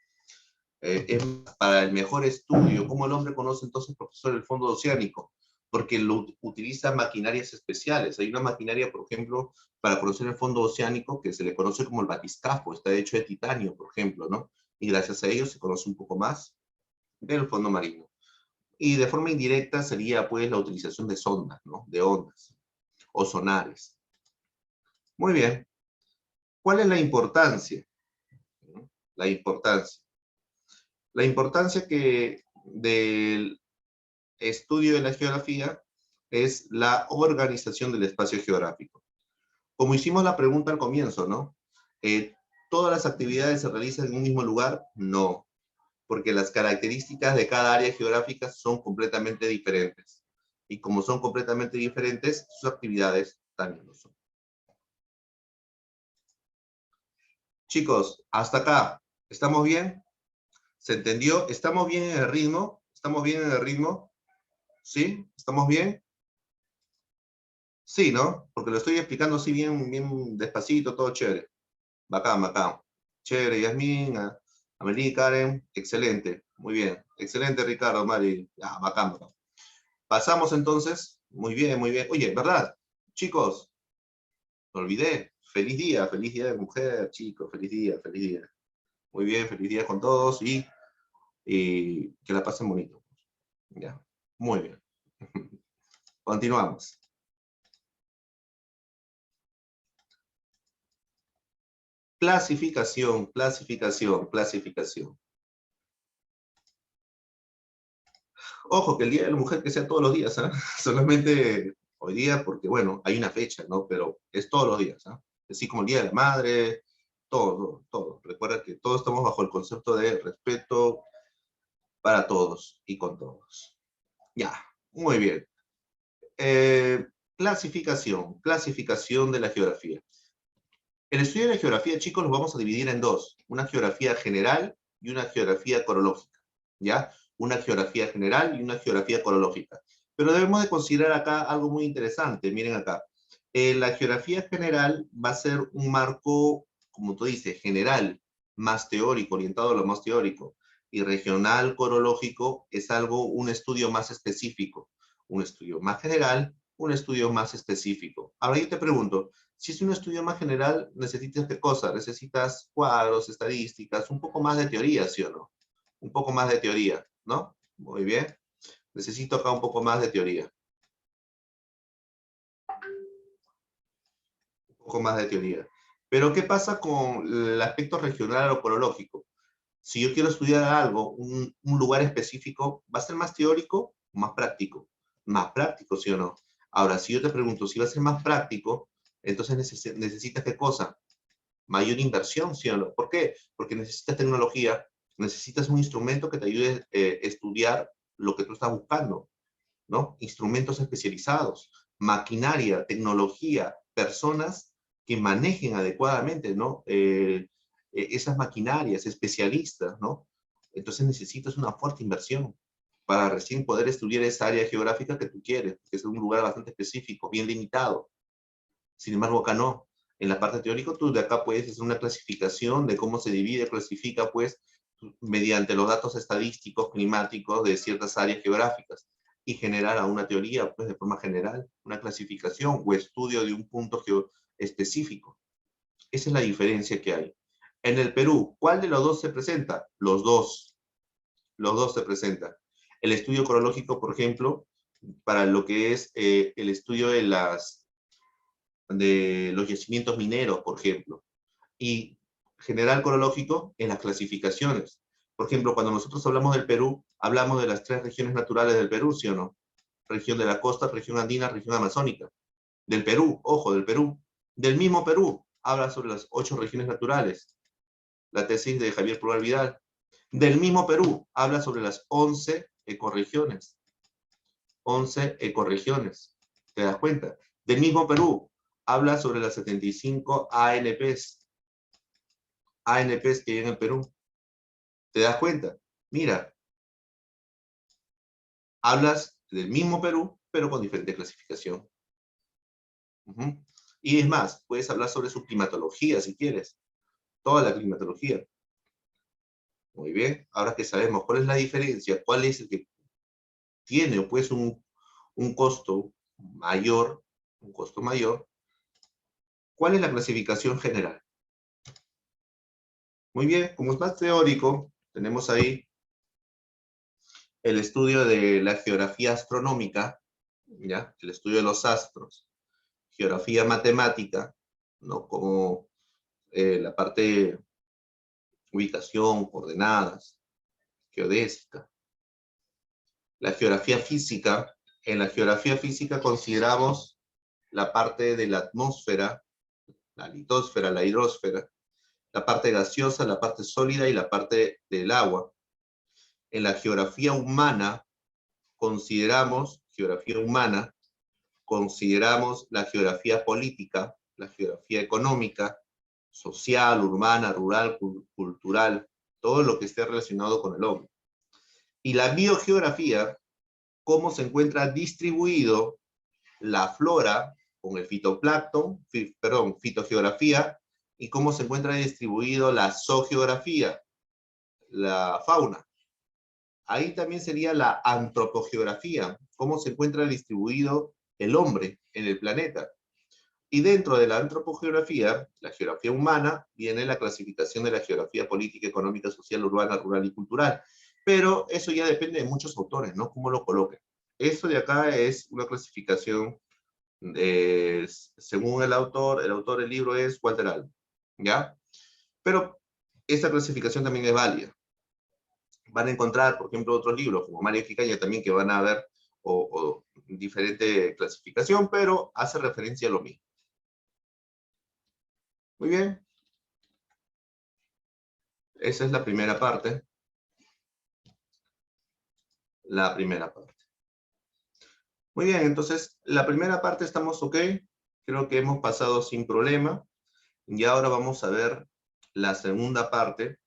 Es para el mejor estudio. ¿Cómo el hombre conoce entonces, profesor, el fondo oceánico? Porque utiliza maquinarias especiales. Hay una maquinaria, por ejemplo, para conocer el fondo oceánico que se le conoce como el batiscafo. Está hecho de titanio, por ejemplo, ¿no? Y gracias a ello se conoce un poco más del fondo marino. Y de forma indirecta sería, pues, la utilización de sondas, ¿no? De ondas o sonares. Muy bien. ¿Cuál es la importancia? La importancia. La importancia del estudio de la geografía es la organización del espacio geográfico. Como hicimos la pregunta al comienzo, ¿no? ¿Todas las actividades se realizan en un mismo lugar? No, porque las características de cada área geográfica son completamente diferentes. Y como son completamente diferentes, sus actividades también lo son. Chicos, hasta acá, ¿estamos bien? ¿Se entendió? ¿Estamos bien en el ritmo? ¿Estamos bien en el ritmo? ¿Sí? ¿Estamos bien? Sí, ¿no? Porque lo estoy explicando así bien, bien despacito, todo chévere. Bacán, bacán. Chévere, Yasmín, Amelie, Karen, excelente. Muy bien. Excelente, Ricardo, Mari. Ya, bacán, bacán. Pasamos entonces. Muy bien, muy bien. Oye, ¿verdad? Chicos, me olvidé. Feliz día de mujer, chicos. Feliz día, feliz día. Muy bien, feliz día con todos y que la pasen bonito. Ya, muy bien. Continuamos. Clasificación, clasificación, clasificación. Ojo, que el Día de la Mujer que sea todos los días, ¿eh? Solamente hoy día porque, bueno, hay una fecha, ¿no? Pero es todos los días, ¿eh? Así como el Día de la Madre, todo, todo. Recuerda que todos estamos bajo el concepto de respeto para todos y con todos. Ya, muy bien. Clasificación de la geografía. El estudio de la geografía, chicos, lo vamos a dividir en dos. Una geografía general y una geografía corológica. ¿Ya? Una geografía general y una geografía corológica. Pero debemos de considerar acá algo muy interesante. Miren acá. La geografía general va a ser un marco, como tú dices, general, más teórico, orientado a lo más teórico. Y regional corológico es algo, un estudio más específico. Un estudio más general, un estudio más específico. Ahora yo te pregunto, si es un estudio más general, ¿necesitas qué cosa? Necesitas cuadros, estadísticas, un poco más de teoría, ¿sí o no? Un poco más de teoría, ¿no? Muy bien. Necesito acá un poco más de teoría. Un poco más de teoría. Pero ¿qué pasa con el aspecto regional o corológico? Si yo quiero estudiar algo, un lugar específico, ¿va a ser más teórico o más práctico? Más práctico, ¿sí o no? Ahora, si yo te pregunto si va a ser más práctico, entonces necesitas qué cosa? Mayor inversión, ¿sí o no? ¿Por qué? Porque necesitas tecnología, necesitas un instrumento que te ayude a estudiar lo que tú estás buscando, ¿no? Instrumentos especializados, maquinaria, tecnología, personas que manejen adecuadamente, ¿no? Esas maquinarias, especialistas, ¿no? Entonces necesitas una fuerte inversión para recién poder estudiar esa área geográfica que tú quieres, que es un lugar bastante específico, bien limitado. Sin embargo, acá no. En la parte teórica, tú de acá puedes hacer una clasificación de cómo se divide, clasifica, pues, mediante los datos estadísticos, climáticos de ciertas áreas geográficas y generar a una teoría, pues, de forma general, una clasificación o estudio de un punto específico. Esa es la diferencia que hay. En el Perú, ¿cuál de los dos se presenta? Los dos. Los dos se presentan. El estudio cronológico, por ejemplo, para lo que es el estudio de los yacimientos mineros, por ejemplo, y general cronológico en las clasificaciones. Por ejemplo, cuando nosotros hablamos del Perú, hablamos de las 3 regiones naturales del Perú, ¿sí o no? Región de la costa, región andina, región amazónica. Del Perú, ojo, del Perú. Del mismo Perú, habla sobre las 8 regiones naturales, la tesis de Javier Pulgar Vidal. Del mismo Perú, habla sobre las 11 ecorregiones. 11 ecorregiones. ¿Te das cuenta? Del mismo Perú, habla sobre las 75 ANPs. ANPs que hay en el Perú. ¿Te das cuenta? Mira, hablas del mismo Perú, pero con diferente clasificación. Y es más, puedes hablar sobre su climatología si quieres. Toda la climatología. Muy bien. Ahora que sabemos cuál es la diferencia, cuál es el que tiene pues un costo mayor, ¿cuál es la clasificación general? Muy bien, como es más teórico, tenemos ahí el estudio de la geografía astronómica, ¿ya? El estudio de los astros, geografía matemática, ¿no? Como la parte ubicación, coordenadas, geodésica. La geografía física, en la geografía física consideramos la parte de la atmósfera, la litosfera, la hidrosfera, la parte gaseosa, la parte sólida y la parte del agua. En la geografía humana consideramos la geografía política, la geografía económica, social, urbana, rural, cultural, todo lo que esté relacionado con el hombre. Y la biogeografía, cómo se encuentra distribuido la flora con el fitoplancton, fitogeografía, y cómo se encuentra distribuido la zoogeografía, la fauna. Ahí también sería la antropogeografía, cómo se encuentra distribuido el hombre en el planeta. Y dentro de la antropogeografía, la geografía humana, viene la clasificación de la geografía política, económica, social, urbana, rural y cultural. Pero eso ya depende de muchos autores, ¿no? Cómo lo coloquen. Eso de acá es una clasificación, según el autor del libro es Walter Alm, ¿ya? Pero esta clasificación también es válida. Van a encontrar, por ejemplo, otros libros, como Mario Quicaña también, que van a ver o diferente clasificación, pero hace referencia a lo mismo. Muy bien. Esa es la primera parte. la primera parte. Muy bien, entonces, la primera parte estamos ok. Creo que hemos pasado sin problema. Y ahora vamos a ver la segunda parte,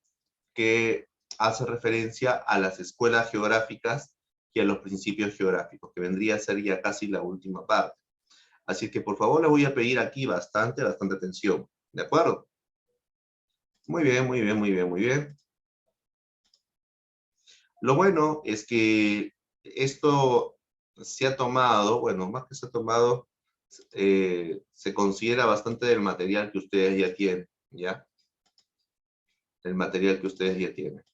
que hace referencia a las escuelas geográficas y a los principios geográficos, que vendría a ser ya casi la última parte. Así que, por favor, le voy a pedir aquí bastante atención. ¿De acuerdo? Muy bien, muy bien, muy bien, muy bien. Lo bueno es que esto se ha tomado, bueno, más que se ha tomado, se considera bastante del material que ustedes ya tienen, ¿ya? El material que ustedes ya tienen.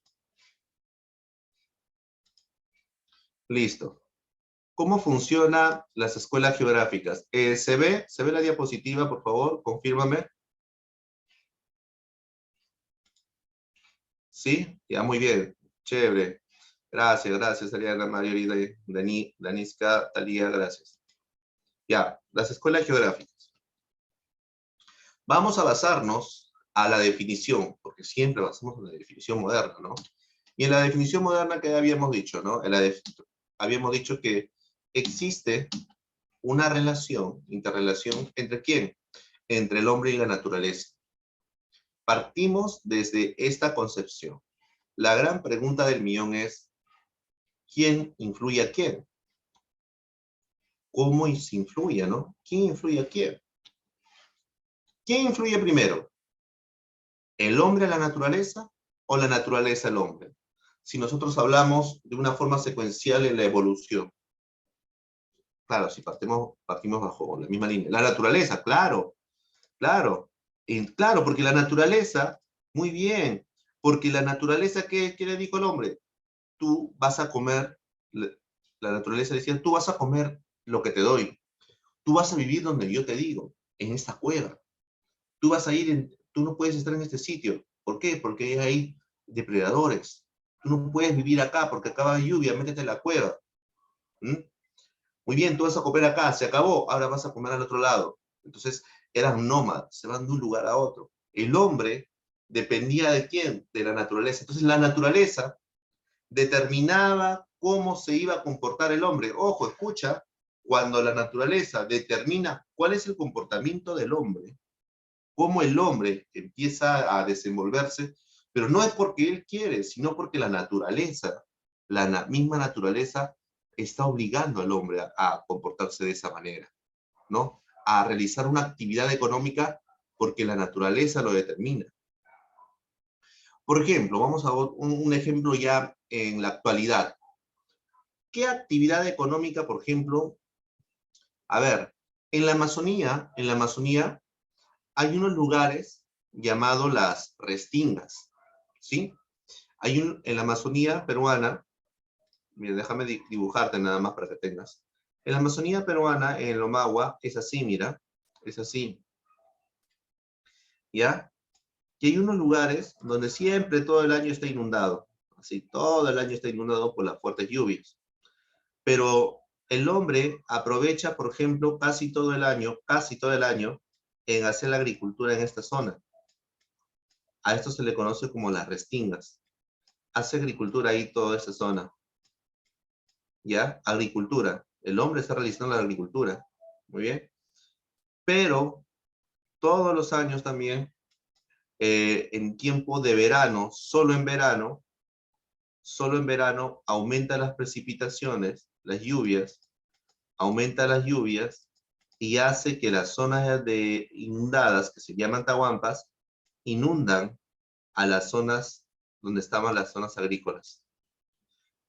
Listo. ¿Cómo funcionan las escuelas geográficas? ¿Se ve? ¿Se ve la diapositiva, por favor? Confírmame. ¿Sí? Ya, muy bien. Chévere. Gracias, gracias, Ariana, Margarita, Daniska, Talía, gracias. Ya, las escuelas geográficas. Vamos a basarnos a la definición, porque siempre basamos en la definición moderna, ¿no? Y en la definición moderna que habíamos dicho, ¿no? Habíamos dicho que existe una relación, interrelación, ¿entre quién? Entre el hombre y la naturaleza. Partimos desde esta concepción. La gran pregunta del millón es, ¿quién influye a quién? ¿Cómo se influye, no? ¿Quién influye a quién? ¿Quién influye primero? ¿El hombre a la naturaleza o la naturaleza al hombre? Si nosotros hablamos de una forma secuencial en la evolución. Claro, si partimos bajo la misma línea. La naturaleza, claro, claro. Claro, porque la naturaleza, muy bien, porque la naturaleza, ¿qué le dijo el hombre? Tú vas a comer, la naturaleza decía, tú vas a comer lo que te doy. Tú vas a vivir donde yo te digo, en esta cueva. Tú vas a ir, tú no puedes estar en este sitio. ¿Por qué? Porque hay depredadores. Tú no puedes vivir acá porque acaba de lluvia, métete en la cueva. ¿Mm? Muy bien, tú vas a comer acá, se acabó, ahora vas a comer al otro lado. Entonces, eran nómadas, se van de un lugar a otro. El hombre dependía de quién? De la naturaleza. Entonces, la naturaleza determinaba cómo se iba a comportar el hombre. Ojo, escucha, cuando la naturaleza determina cuál es el comportamiento del hombre, cómo el hombre empieza a desenvolverse, pero no es porque él quiere, sino porque la naturaleza, misma naturaleza, está obligando al hombre a comportarse de esa manera, ¿no? A realizar una actividad económica porque la naturaleza lo determina. Por ejemplo, vamos a un ejemplo ya en la actualidad. ¿Qué actividad económica, por ejemplo? A ver, en la Amazonía hay unos lugares llamados las restingas, ¿sí? En la Amazonía peruana, mira, déjame dibujarte nada más para que tengas. En la Amazonía peruana, en el Omagua, es así, mira, es así, ¿ya? Y hay unos lugares donde siempre todo el año está inundado, así, todo el año está inundado por las fuertes lluvias. Pero el hombre aprovecha, por ejemplo, casi todo el año, en hacer la agricultura en esta zona. A esto se le conoce como las restingas. Hace agricultura ahí toda esta zona. ¿Ya? Agricultura. El hombre está realizando la agricultura. Muy bien. Pero todos los años también, en tiempo de verano, solo en verano, aumentan las precipitaciones, las lluvias, aumenta las lluvias y hace que las zonas inundadas, que se llaman tahuampas, inundan a las zonas donde estaban las zonas agrícolas.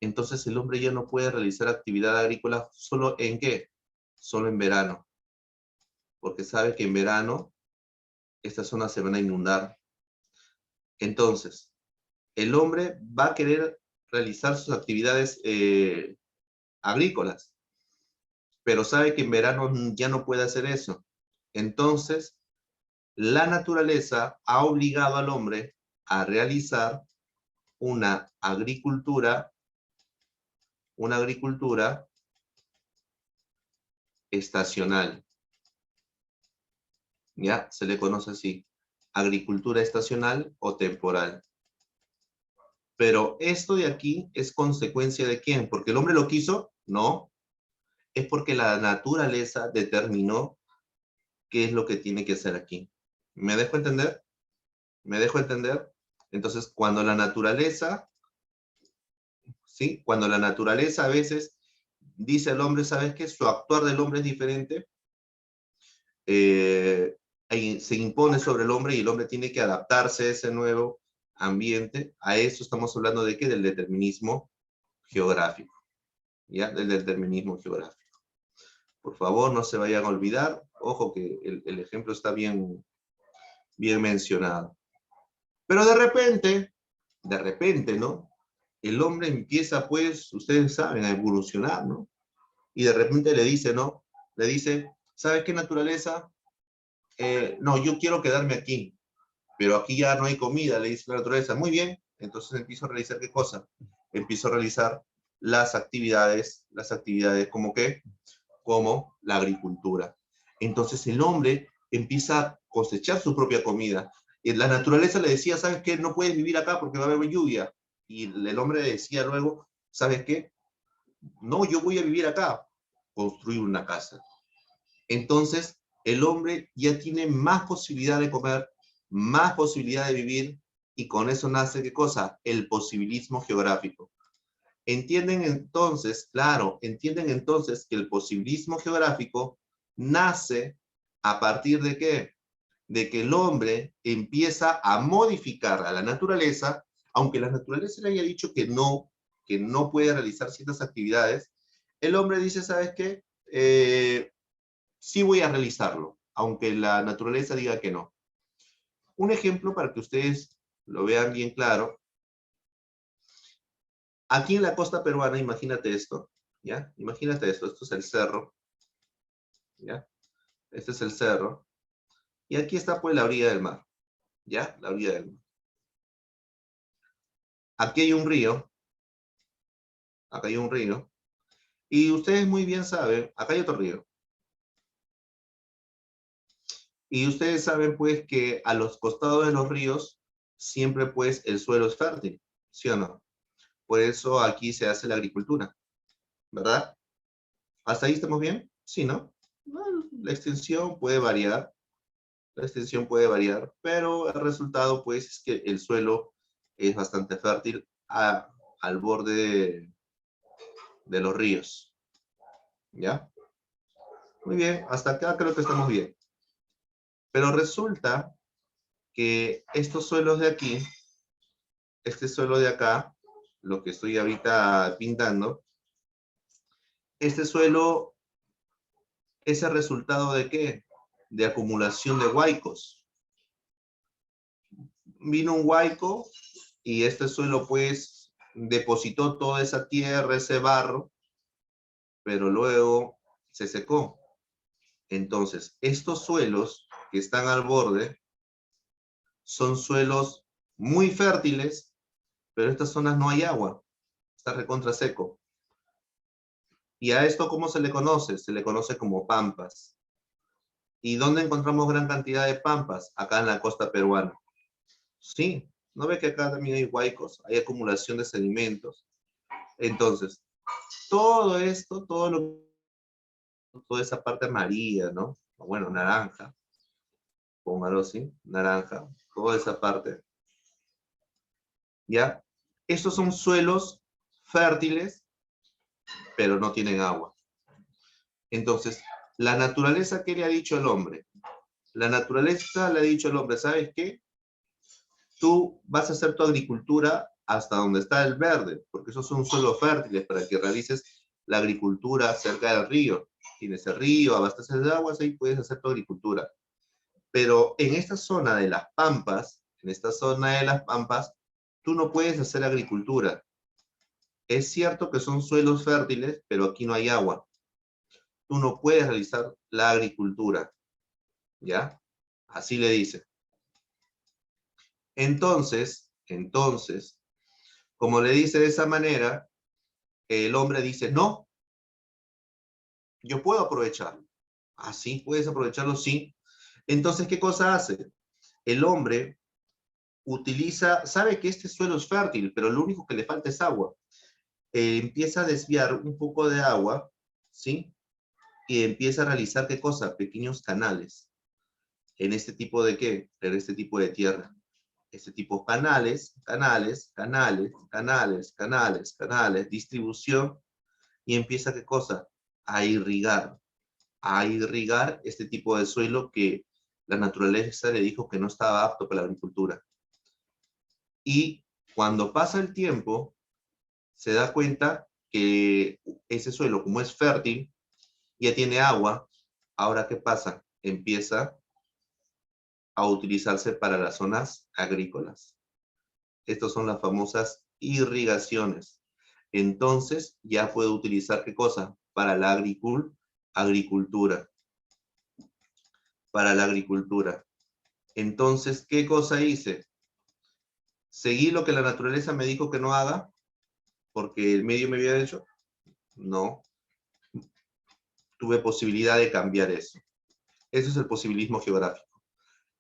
Entonces el hombre ya no puede realizar actividad agrícola solo en ¿qué? Solo en verano. Porque sabe que en verano estas zonas se van a inundar. Entonces, el hombre va a querer realizar sus actividades agrícolas, pero sabe que en verano ya no puede hacer eso. Entonces, la naturaleza ha obligado al hombre a realizar una agricultura estacional. Ya se le conoce así, agricultura estacional o temporal. Pero esto de aquí es consecuencia ¿de quién? ¿Porque el hombre lo quiso? No. Es porque la naturaleza determinó qué es lo que tiene que hacer aquí. ¿Me dejo entender? ¿Me dejo entender? Entonces, cuando la naturaleza, ¿sí? Cuando la naturaleza a veces dice al hombre, ¿sabes qué? Su actuar del hombre es diferente, se impone sobre el hombre y el hombre tiene que adaptarse a ese nuevo ambiente. A eso estamos hablando de qué? Del determinismo geográfico, ¿ya? Del determinismo geográfico. Por favor, no se vayan a olvidar. Ojo que el ejemplo está bien, bien mencionado. Pero de repente, ¿no? El hombre empieza, pues, ustedes saben, a evolucionar, ¿no? Y de repente le dice, ¿no? Le dice, ¿sabes qué naturaleza? No, yo quiero quedarme aquí, pero aquí ya no hay comida, le dice la naturaleza. Muy bien, entonces empiezo a realizar ¿qué cosa? Empiezo a realizar las actividades como qué, como la agricultura. Entonces el hombre empieza a cosechar su propia comida. Y la naturaleza le decía, ¿sabes qué? No puedes vivir acá porque va a haber lluvia. Y el hombre decía luego, ¿sabes qué? No, yo voy a vivir acá, construir una casa. Entonces, el hombre ya tiene más posibilidad de comer, más posibilidad de vivir, y con eso nace, ¿qué cosa? El posibilismo geográfico. Entienden entonces, claro, entienden entonces que el posibilismo geográfico nace a partir de qué? De que el hombre empieza a modificar a la naturaleza, aunque la naturaleza le haya dicho que no puede realizar ciertas actividades, el hombre dice, ¿sabes qué? Sí voy a realizarlo, aunque la naturaleza diga que no. Un ejemplo para que ustedes lo vean bien claro. Aquí en la costa peruana, imagínate esto, ¿ya? Imagínate esto, esto es el cerro, ¿ya? Este es el cerro. Y aquí está pues la orilla del mar, ¿ya? La orilla del mar. Aquí hay un río, acá hay un río, y ustedes muy bien saben, acá hay otro río. Y ustedes saben pues que a los costados de los ríos siempre pues el suelo es fértil, ¿sí o no? Por eso aquí se hace la agricultura, ¿verdad? ¿Hasta ahí estamos bien? Sí, ¿no? Bueno, la extensión puede variar, la extensión puede variar, pero el resultado pues es que el suelo es bastante fértil al borde de los ríos, ¿ya? Muy bien, hasta acá creo que estamos bien. Pero resulta que estos suelos de aquí, este suelo de acá, lo que estoy ahorita pintando, este suelo es el resultado ¿de qué? De acumulación de huaicos. Vino un huaico y este suelo pues depositó toda esa tierra, ese barro, pero luego se secó. Entonces, estos suelos que están al borde son suelos muy fértiles, pero en estas zonas no hay agua, está recontra seco. ¿Y a esto cómo se le conoce? Se le conoce como pampas. ¿Y dónde encontramos gran cantidad de pampas? Acá en la costa peruana. Sí, ¿no ve que acá también hay huaicos? Hay acumulación de sedimentos. Entonces, todo esto, toda esa parte amarilla, ¿no? O bueno, naranja, póngalo así, naranja, toda esa parte, ¿ya? Estos son suelos fértiles, pero no tienen agua. Entonces, la naturaleza, ¿qué le ha dicho al hombre? La naturaleza le ha dicho al hombre, ¿sabes qué? Tú vas a hacer tu agricultura hasta donde está el verde, porque esos son suelos fértiles para que realices la agricultura cerca del río. Tienes el río, abasteces de aguas, ahí puedes hacer tu agricultura. Pero en esta zona de las pampas, tú no puedes hacer agricultura. Es cierto que son suelos fértiles, pero aquí no hay agua. Tú no puedes realizar la agricultura, ¿ya? Así le dice. Entonces, como le dice de esa manera, el hombre dice, no, yo puedo aprovecharlo. Ah, sí, puedes aprovecharlo, sí. Entonces, ¿qué cosa hace? El hombre sabe que este suelo es fértil, pero lo único que le falta es agua. Empieza a desviar un poco de agua, ¿sí? Y empieza a realizar, ¿qué cosa? Pequeños canales. ¿En este tipo de qué? En este tipo de tierra. Este tipo canales, distribución, y empieza, ¿qué cosa? A irrigar este tipo de suelo que la naturaleza le dijo que no estaba apto para la agricultura. Y cuando pasa el tiempo, se da cuenta que ese suelo, como es fértil, ya tiene agua. Ahora, ¿qué pasa? Empieza a utilizarse para las zonas agrícolas. Estas son las famosas irrigaciones. Entonces, ya puedo utilizar, ¿qué cosa? Para la agricultura. Para la agricultura. Entonces, ¿qué cosa hice? ¿Seguí lo que la naturaleza me dijo que no haga? Porque el medio me había dicho. No. Tuve posibilidad de cambiar eso. Eso es el posibilismo geográfico.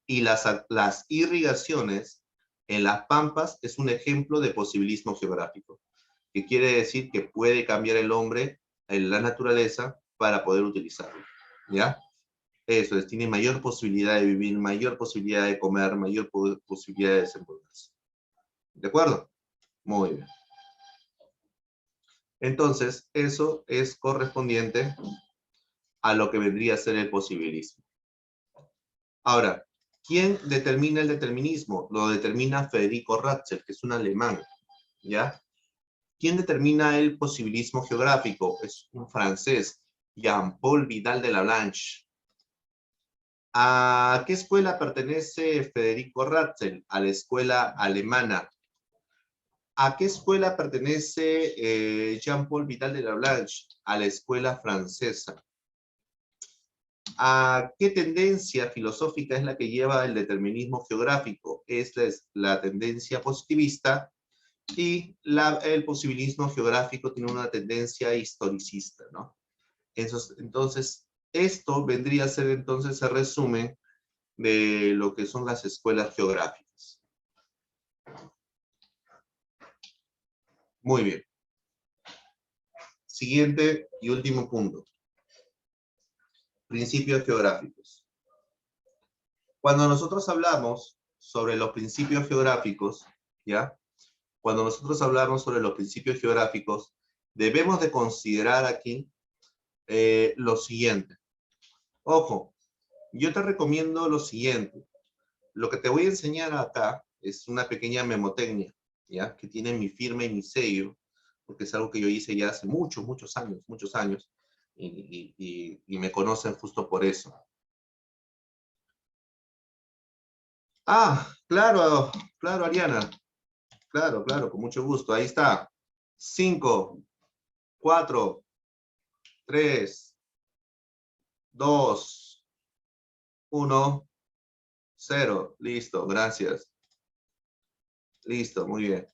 Y las irrigaciones en las pampas es un ejemplo de posibilismo geográfico, que quiere decir que puede cambiar el hombre en la naturaleza para poder utilizarlo. ¿Ya? Eso es, tiene mayor posibilidad de vivir, mayor posibilidad de comer, mayor posibilidad de desenvolverse. ¿De acuerdo? Muy bien. Entonces, eso es correspondiente a lo que vendría a ser el posibilismo. Ahora, ¿quién determina el determinismo? Lo determina Federico Ratzel, que es un alemán, ¿ya? ¿Quién determina el posibilismo geográfico? Es un francés, Jean-Paul Vidal de Lagrange. ¿A qué escuela pertenece Federico Ratzel? A la escuela alemana. ¿A qué escuela pertenece Jean-Paul Vidal de Lagrange? A la escuela francesa. ¿A qué tendencia filosófica es la que lleva el determinismo geográfico? Esta es la tendencia positivista y el posibilismo geográfico tiene una tendencia historicista, ¿no? Entonces, esto vendría a ser entonces el resumen de lo que son las escuelas geográficas. Muy bien. Siguiente y último punto. Principios geográficos. Cuando nosotros hablamos sobre los principios geográficos, ¿ya? Cuando nosotros hablamos sobre los principios geográficos, debemos de considerar aquí lo siguiente. Ojo, yo te recomiendo lo siguiente. Lo que te voy a enseñar acá es una pequeña memotecnia, ¿ya? Que tiene mi firma y mi sello, porque es algo que yo hice ya hace muchos años, y me conocen justo por eso. Ah, claro, claro, Ariana. Claro, con mucho gusto. Ahí está. 5, 4, 3, 2, 1, 0. Listo, gracias. Listo, muy bien.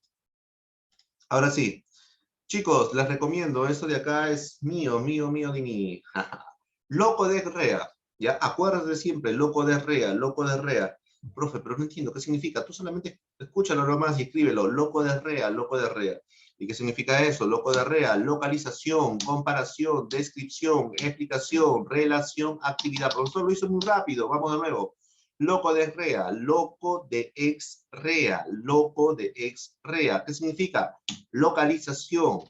Ahora sí. Chicos, les recomiendo, esto de acá es mío de mí. Loco de Rea. Ya, acuérdate siempre, loco de Rea, loco de Rea. Profe, pero no entiendo qué significa. Tú solamente escúchalo nomás y escríbelo. Loco de Rea, loco de Rea. ¿Y qué significa eso? Loco de Rea, localización, comparación, descripción, explicación, relación, actividad. Profesor, lo hizo muy rápido. Vamos de nuevo. Loco de Rea, loco de ex rea, loco de ex rea. ¿Qué significa? Localización,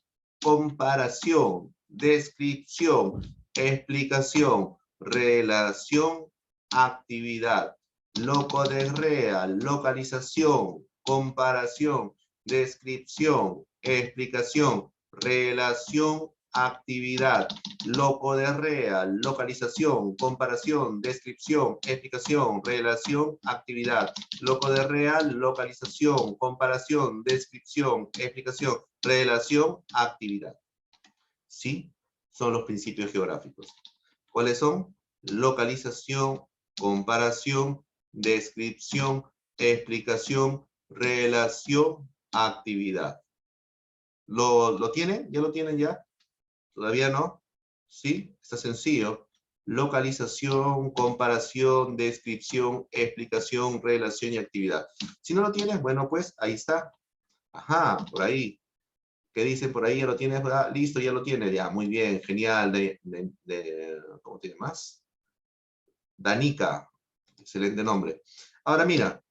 comparación, descripción, explicación, relación, actividad. Loco de rea, localización, comparación, descripción, explicación, relación, actividad. Loco de rea, localización, comparación, descripción, explicación, relación, actividad. Loco de rea, localización, comparación, descripción, explicación, relación, actividad. ¿Sí? Son los principios geográficos. ¿Cuáles son? Localización, comparación, descripción, explicación, relación, actividad. ¿Lo tienen? ¿Ya lo tienen ya? ¿Todavía no? ¿Sí? Está sencillo. localización, comparación, descripción, explicación, relación y actividad. Si no lo tienes, bueno, pues ahí está. Ajá, por ahí. ¿Qué dicen por ahí? ¿Ya lo tienes? ¿Verdad? Listo, ya lo tienes. Ya, muy bien, genial. ¿Cómo tiene más? Danica. Excelente nombre. Ahora mira,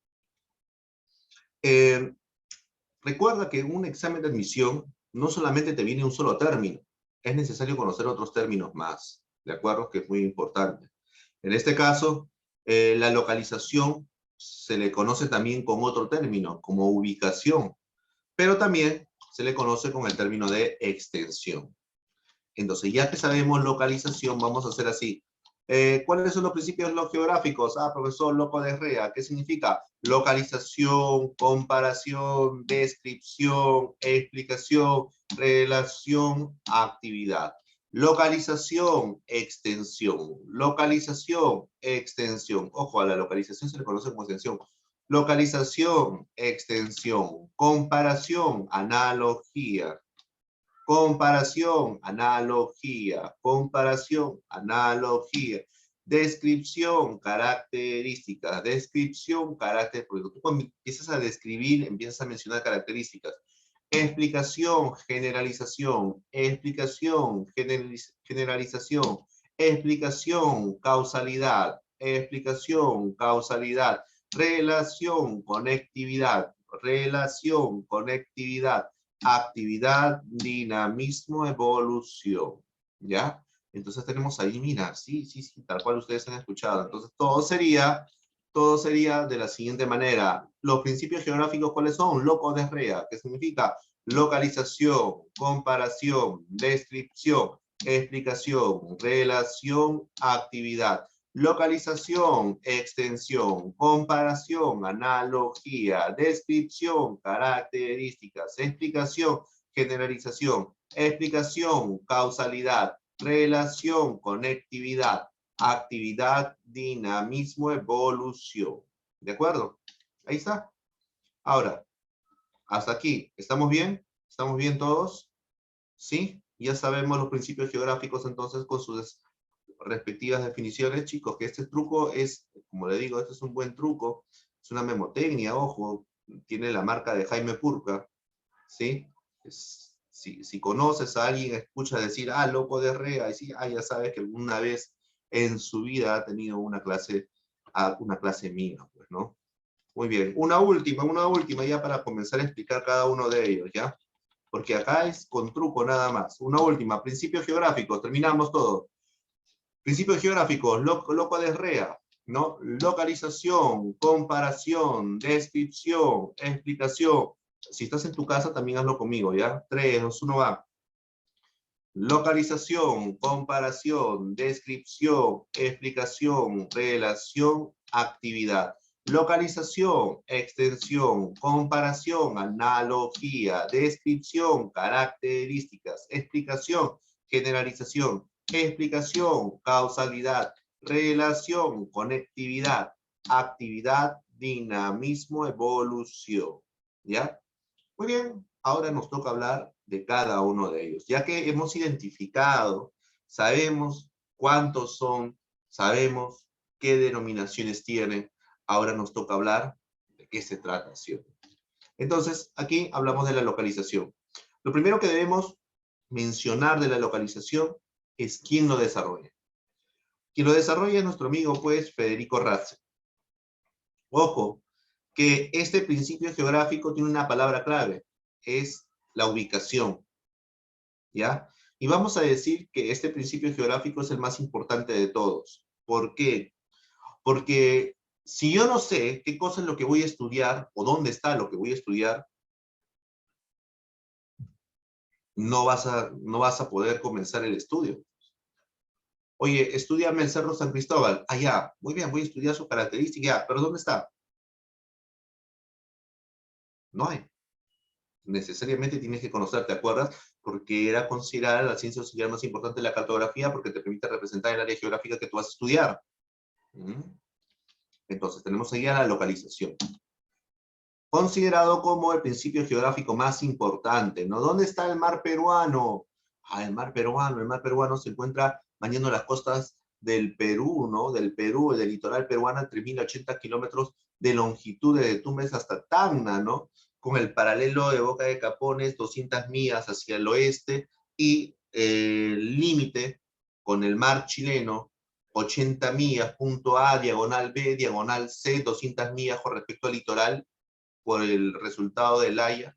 eh, recuerda que en un examen de admisión no solamente te viene un solo término, es necesario conocer otros términos más, ¿de acuerdo? Que es muy importante. En este caso, la localización se le conoce también con otro término, como ubicación, pero también se le conoce con el término de extensión. Entonces, ya que sabemos localización, vamos a hacer así. ¿Cuáles son los principios geográficos? Ah, profesor Loco de Rea. ¿Qué significa? Localización, comparación, descripción, explicación, relación, actividad. Localización, extensión. Localización, extensión. Ojo, a la localización se le conoce como extensión. Localización, extensión. Comparación, analogía. Comparación, analogía, comparación, analogía, descripción, características, descripción, carácter, porque tú cuando empiezas a describir, empiezas a mencionar características, explicación, generalización, explicación, generalización, explicación, causalidad, explicación, causalidad, relación, conectividad, relación, conectividad, actividad, dinamismo, evolución, ¿ya? Entonces tenemos ahí, mira, sí, sí, sí, tal cual ustedes han escuchado. Entonces todo sería de la siguiente manera. Los principios geográficos, ¿cuáles son? Loco de Rea, que significa localización, comparación, descripción, explicación, relación, actividad. Localización, extensión, comparación, analogía, descripción, características, explicación, generalización, explicación, causalidad, relación, conectividad, actividad, dinamismo, evolución. ¿De acuerdo? Ahí está. Ahora, hasta aquí. ¿Estamos bien? ¿Estamos bien todos? ¿Sí? Ya sabemos los principios geográficos entonces con sus respectivas definiciones, chicos, que este truco es, como le digo, este es un buen truco, es una memotecnia, ojo, tiene la marca de Jaime Purga, ¿sí? Si conoces a alguien, escucha decir, ah, Loco de Rea, y sí, ah, ya sabes que alguna vez en su vida ha tenido una clase mía, pues, ¿no? Muy bien, una última ya para comenzar a explicar cada uno de ellos, ¿ya? Porque acá es con truco nada más. Una última, principios geográficos, terminamos todo. Principios geográficos, loco de Rea, ¿no? Localización, comparación, descripción, explicación. Si estás en tu casa, también hazlo conmigo, ¿ya? 3, 2, 1, va. Localización, comparación, descripción, explicación, relación, actividad. Localización, extensión, comparación, analogía, descripción, características, explicación, generalización, explicación, causalidad, relación, conectividad, actividad, dinamismo, evolución. ¿Ya? Muy bien, ahora nos toca hablar de cada uno de ellos. Ya que hemos identificado, sabemos cuántos son, sabemos qué denominaciones tienen, ahora nos toca hablar de qué se trata, ¿sí? Entonces, aquí hablamos de la localización. Lo primero que debemos mencionar de la localización es quién lo desarrolla. Quien lo desarrolla es nuestro amigo, pues, Federico Ratze. Ojo, que este principio geográfico tiene una palabra clave, es la ubicación, ¿ya? Y vamos a decir que este principio geográfico es el más importante de todos. ¿Por qué? Porque si yo no sé qué cosa es lo que voy a estudiar o dónde está lo que voy a estudiar, no vas a poder comenzar el estudio. Oye, estudiame el Cerro San Cristóbal. Ah, ya, muy bien, voy a estudiar su característica, ya, pero ¿dónde está? No hay. Necesariamente tienes que conocer, ¿te acuerdas? Porque era considerada la ciencia auxiliar más importante de la cartografía porque te permite representar el área geográfica que tú vas a estudiar. Entonces, tenemos ahí a la localización. Considerado como el principio geográfico más importante, ¿no? ¿Dónde está el mar peruano? Ah, el mar peruano se encuentra bañando las costas del Perú, ¿no? Del Perú, del litoral peruano, 3.080 kilómetros de longitud desde Tumbes hasta Tacna, ¿no? Con el paralelo de Boca de Capones, 200 millas hacia el oeste, y el límite con el mar chileno, 80 millas, punto A, diagonal B, diagonal C, 200 millas con respecto al litoral, por el resultado del Haya.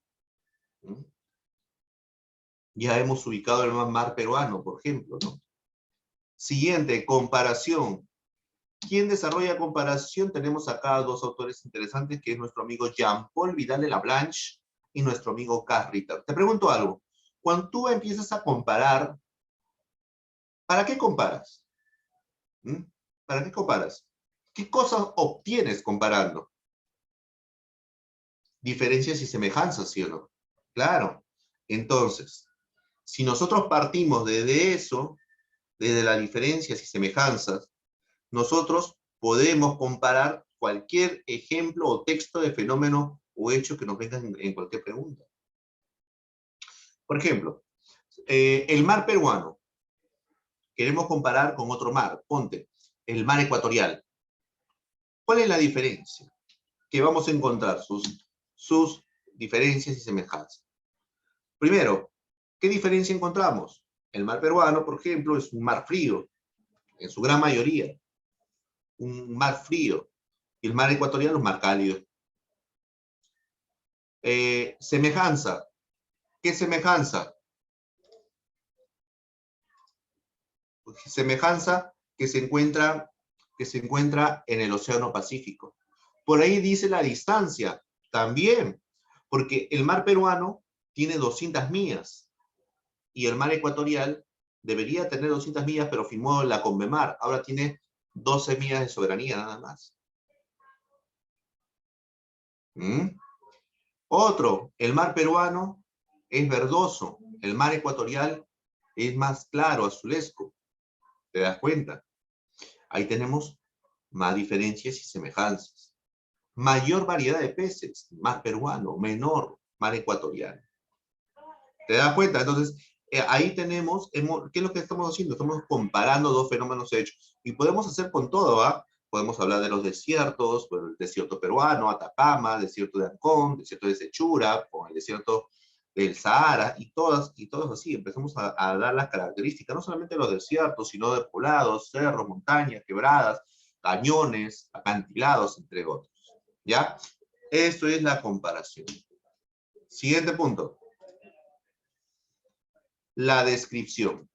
Ya hemos ubicado el mar peruano, por ejemplo, ¿no? Siguiente, comparación. ¿Quién desarrolla comparación? Tenemos acá dos autores interesantes, que es nuestro amigo Jean-Paul Vidal de Lablanche y nuestro amigo Carl Ritter. Te pregunto algo. Cuando tú empiezas a comparar, ¿para qué comparas? ¿Para qué comparas? ¿Qué cosas obtienes comparando? Diferencias y semejanzas, ¿sí o no? Claro. Entonces, si nosotros partimos desde eso, desde las diferencias y semejanzas, nosotros podemos comparar cualquier ejemplo o texto de fenómeno o hecho que nos venga en cualquier pregunta. Por ejemplo, el mar peruano. Queremos comparar con otro mar. Ponte, el mar ecuatorial. ¿Cuál es la diferencia? Que vamos a encontrar sus diferencias y semejanzas. Primero, ¿qué diferencia encontramos? El mar peruano, por ejemplo, es un mar frío, en su gran mayoría. Un mar frío. Y el mar ecuatoriano es un mar cálido. Semejanza. ¿Qué semejanza? Semejanza que se encuentra en el Océano Pacífico. Por ahí dice la distancia, también, porque el mar peruano tiene 200 millas y el mar ecuatorial debería tener 200 millas, pero firmó la Conmemar, ahora tiene 12 millas de soberanía nada más. Otro, el mar peruano es verdoso, el mar ecuatorial es más claro, azulesco. ¿Te das cuenta? Ahí tenemos más diferencias y semejanzas. Mayor variedad de peces, mar peruano, menor, mar ecuatoriano. ¿Te das cuenta? Entonces, ahí tenemos, ¿qué es lo que estamos haciendo? Estamos comparando dos fenómenos hechos. Y podemos hacer con todo, ¿ah? Podemos hablar de los desiertos, pues, el desierto peruano, Atacama, desierto de Ancón, desierto de Sechura, con el desierto del Sahara, y todas así. Empezamos a dar las características, no solamente de los desiertos, sino de poblados, cerros, montañas, quebradas, cañones, acantilados, entre otros. ¿Ya? Esto es la comparación. Siguiente punto. La descripción.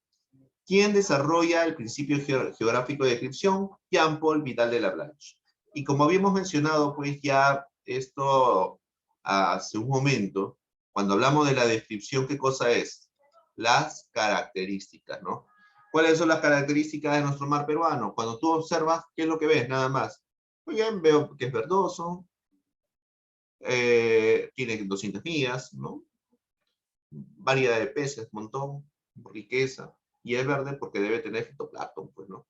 ¿Quién desarrolla el principio geográfico de descripción? Jean-Paul Vidal de Lablanche. Y como habíamos mencionado, pues ya esto hace un momento, cuando hablamos de la descripción, ¿qué cosa es? Las características, ¿no? ¿Cuáles son las características de nuestro mar peruano? Cuando tú observas, ¿qué es lo que ves? Nada más. Muy bien, veo que es verdoso, tiene 200 millas, ¿no? Variedad de peces, montón, riqueza, y es verde porque debe tener fitoplancton, pues, ¿no?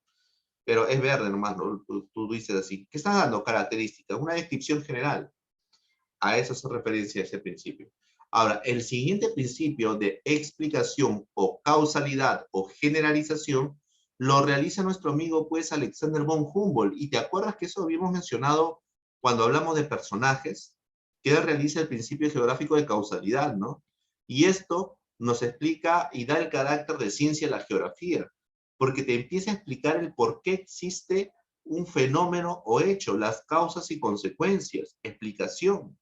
Pero es verde nomás, ¿no? Tú dices así. ¿Qué estás dando? Características, una descripción general. A eso se referencia ese principio. Ahora, el siguiente principio de explicación o causalidad o generalización lo realiza nuestro amigo, pues, Alexander von Humboldt. Y te acuerdas que eso habíamos mencionado cuando hablamos de personajes, que él realiza el principio geográfico de causalidad, ¿no? Y esto nos explica y da el carácter de ciencia a la geografía, porque te empieza a explicar el por qué existe un fenómeno o hecho, las causas y consecuencias, explicación.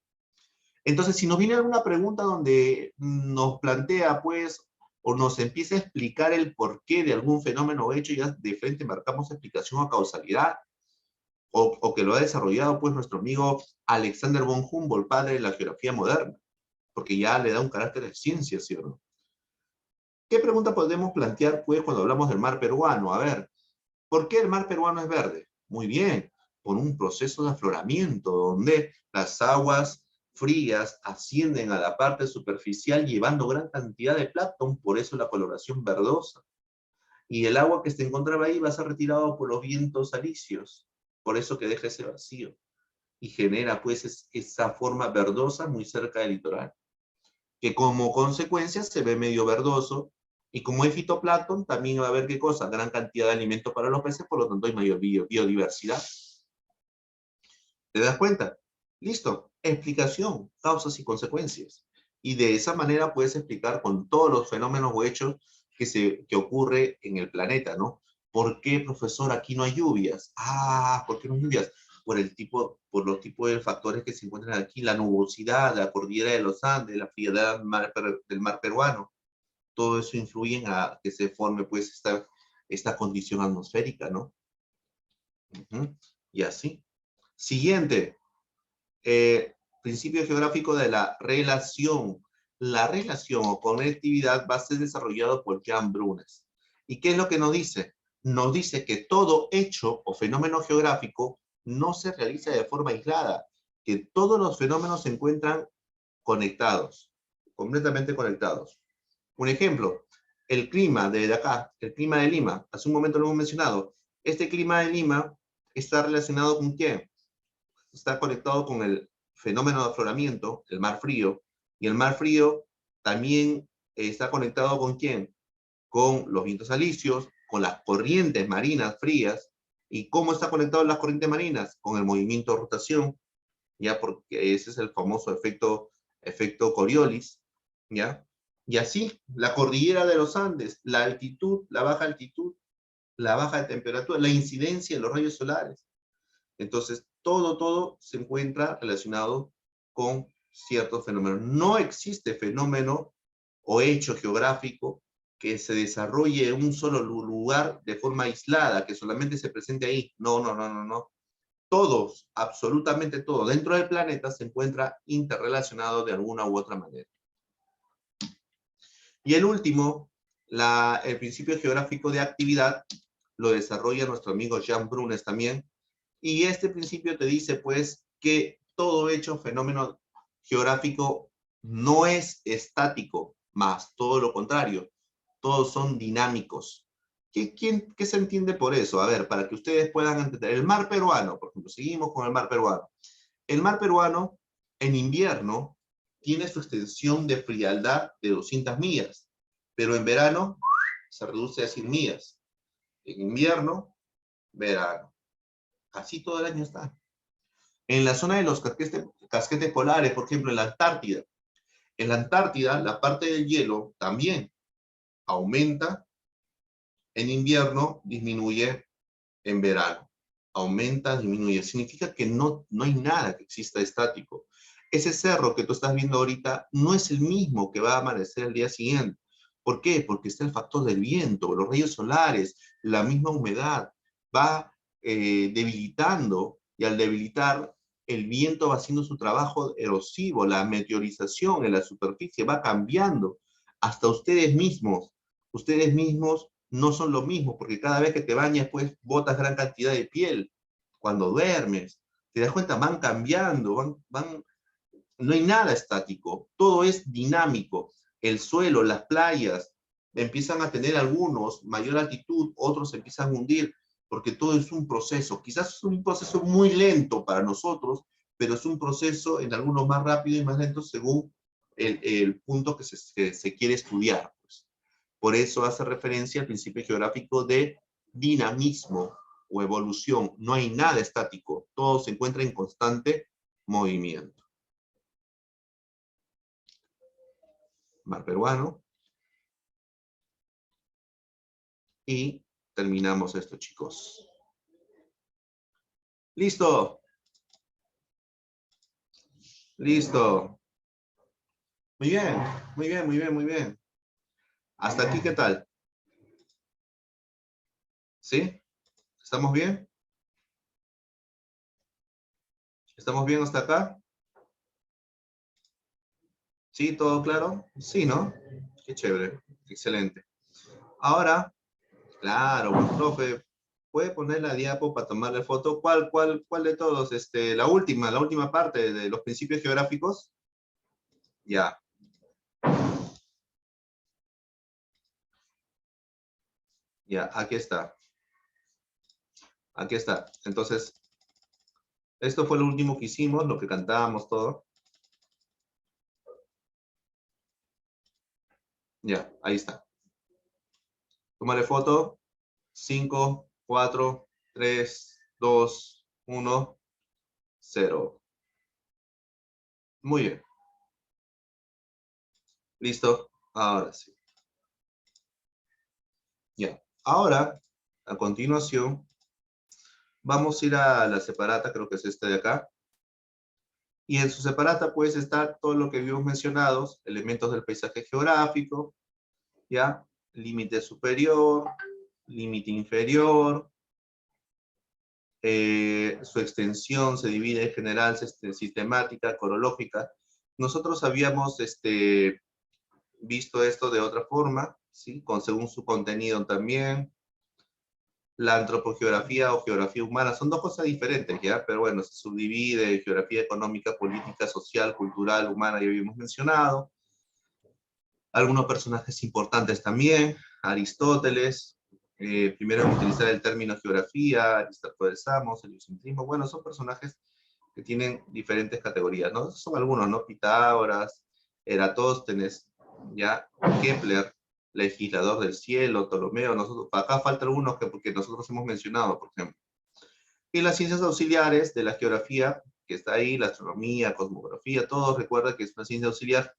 Entonces, si nos viene alguna pregunta donde nos plantea, pues, o nos empieza a explicar el porqué de algún fenómeno o hecho, ya de frente marcamos explicación o causalidad, o que lo ha desarrollado, pues, nuestro amigo Alexander von Humboldt, padre de la geografía moderna, porque ya le da un carácter de ciencia, ¿sí o no? ¿Qué pregunta podemos plantear, pues, cuando hablamos del mar peruano? A ver, ¿por qué el mar peruano es verde? Muy bien, por un proceso de afloramiento, donde las aguas frías ascienden a la parte superficial llevando gran cantidad de plancton, por eso la coloración verdosa. Y el agua que se encontraba ahí va a ser retirado por los vientos alisios, por eso que deja ese vacío. Y genera, pues, esa forma verdosa muy cerca del litoral, que como consecuencia se ve medio verdoso Y como hay fitoplancton, también va a haber, ¿qué cosa? Gran cantidad de alimento para los peces, por lo tanto hay mayor biodiversidad. ¿Te das cuenta? Listo. Explicación, causas y consecuencias. Y de esa manera puedes explicar con todos los fenómenos o hechos que ocurre en el planeta, ¿no? ¿Por qué, profesor, aquí no hay lluvias? Ah, ¿por qué no hay lluvias? Por los tipos de factores que se encuentran aquí, la nubosidad, la cordillera de los Andes, la frialdad del mar peruano. Todo eso influye en que se forme, pues, esta condición atmosférica, ¿no? Y así. Siguiente. Principio geográfico de la relación. La relación o conectividad va a ser desarrollado por Jan Brunes. ¿Y qué es lo que nos dice? Nos dice que todo hecho o fenómeno geográfico no se realiza de forma aislada, que todos los fenómenos se encuentran conectados, completamente conectados. Un ejemplo, el clima de acá, el clima de Lima, hace un momento lo hemos mencionado. Este clima de Lima está relacionado con ¿qué? Está conectado con el fenómeno de afloramiento, el mar frío, y el mar frío también está conectado con ¿quién? Con los vientos alisios, con las corrientes marinas frías. ¿Y cómo está conectado las corrientes marinas? Con el movimiento de rotación, ya porque ese es el famoso efecto Coriolis, ¿ya? Y así, la cordillera de los Andes, la altitud, la baja de temperatura, la incidencia de los rayos solares. Entonces, todo se encuentra relacionado con ciertos fenómenos. No existe fenómeno o hecho geográfico que se desarrolle en un solo lugar de forma aislada, que solamente se presente ahí. No. Todos, absolutamente todo, dentro del planeta se encuentra interrelacionado de alguna u otra manera. Y el último, el principio geográfico de actividad, lo desarrolla nuestro amigo Jan Brunes también. Y este principio te dice, pues, que todo hecho, fenómeno geográfico no es estático, más todo lo contrario, todos son dinámicos. ¿Qué se entiende por eso? A ver, para que ustedes puedan entender. El mar peruano, por ejemplo, seguimos con el mar peruano. El mar peruano, en invierno, tiene su extensión de frialdad de 200 millas, pero en verano se reduce a 100 millas. En invierno, verano. Así todo el año está. En la zona de los casquetes polares, por ejemplo, en la Antártida. En la Antártida, la parte del hielo también aumenta en invierno, disminuye en verano. Aumenta, disminuye. Significa que no hay nada que exista estático. Ese cerro que tú estás viendo ahorita no es el mismo que va a amanecer el día siguiente. ¿Por qué? Porque está el factor del viento, los rayos solares, la misma humedad. Va debilitando, y al debilitar, el viento va haciendo su trabajo erosivo, la meteorización en la superficie va cambiando. Hasta ustedes mismos no son lo mismo, porque cada vez que te bañas, pues, botas gran cantidad de piel. Cuando duermes, te das cuenta, van cambiando, no hay nada estático, todo es dinámico. El suelo, las playas, empiezan a tener algunos mayor altitud, otros empiezan a hundir, porque todo es un proceso. Quizás es un proceso muy lento para nosotros, pero es un proceso en algunos más rápido y más lento según el punto que se quiere estudiar. Pues. Por eso hace referencia al principio geográfico de dinamismo o evolución. No hay nada estático, todo se encuentra en constante movimiento. Mar peruano. Y terminamos esto, chicos. ¿Listo? Listo. Muy bien, muy bien, muy bien, muy bien. ¿Hasta aquí qué tal? ¿Sí? ¿Estamos bien? ¿Estamos bien hasta acá? ¿Sí? ¿Todo claro? Sí, ¿no? Qué chévere. Excelente. Ahora, claro, buen profe, ¿puede poner la diapo para tomarle foto? ¿Cuál de todos? La última parte de los principios geográficos. Ya. Ya, aquí está. Aquí está. Entonces, esto fue lo último que hicimos, lo que cantábamos todo. Ya, ahí está. Tómale foto. 5, 4, 3, 2, 1, 0. Muy bien. ¿Listo? Ahora sí. Ya. Ahora, a continuación, vamos a ir a la separata, creo que es esta de acá. Y en su separata puede estar todo lo que vimos mencionados, elementos del paisaje geográfico, ¿ya? Límite superior, límite inferior, su extensión se divide en general, sistemática, corológica. Nosotros habíamos visto esto de otra forma, ¿sí? Según su contenido también. La antropogeografía o geografía humana son dos cosas diferentes, ¿ya? Pero bueno, se subdivide en geografía económica, política, social, cultural, humana, ya habíamos mencionado. Algunos personajes importantes también, Aristóteles, primero en utilizar el término geografía, Aristarco de Samos, heliocentrismo, bueno, son personajes que tienen diferentes categorías, ¿no? Son algunos, ¿no? Pitágoras, Eratóstenes, ya, Kepler, legislador del cielo, Ptolomeo, nosotros, acá faltan algunos porque nosotros hemos mencionado, por ejemplo. Y las ciencias auxiliares de la geografía, que está ahí, la astronomía, cosmografía, todos recuerdan que es una ciencia auxiliar.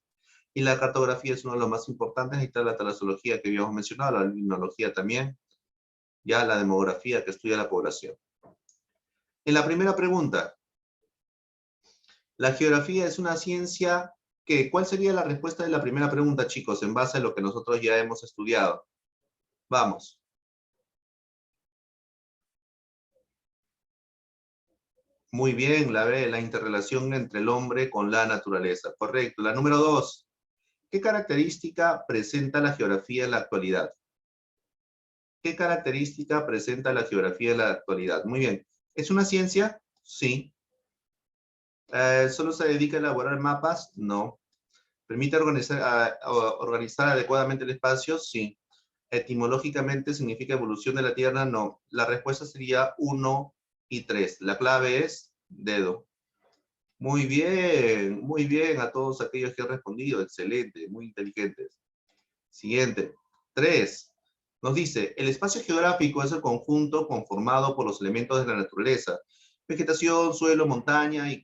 Y la cartografía es uno de los más importantes, ahí está la talasología que habíamos mencionado, la limnología también, ya la demografía que estudia la población. En la primera pregunta, ¿la geografía es una ciencia que? ¿Cuál sería la respuesta de la primera pregunta, chicos, en base a lo que nosotros ya hemos estudiado? Vamos. Muy bien, la B, la interrelación entre el hombre con la naturaleza. Correcto. La número 2, ¿qué característica presenta la geografía en la actualidad? ¿Qué característica presenta la geografía en la actualidad? Muy bien. ¿Es una ciencia? Sí. ¿Solo se dedica a elaborar mapas? No. ¿Permite organizar adecuadamente el espacio? Sí. ¿Etimológicamente significa evolución de la Tierra? No. La respuesta sería 1 y 3. La clave es dedo. Muy bien a todos aquellos que han respondido. Excelente, muy inteligentes. Siguiente. 3. Nos dice, el espacio geográfico es el conjunto conformado por los elementos de la naturaleza, vegetación, suelo, montaña y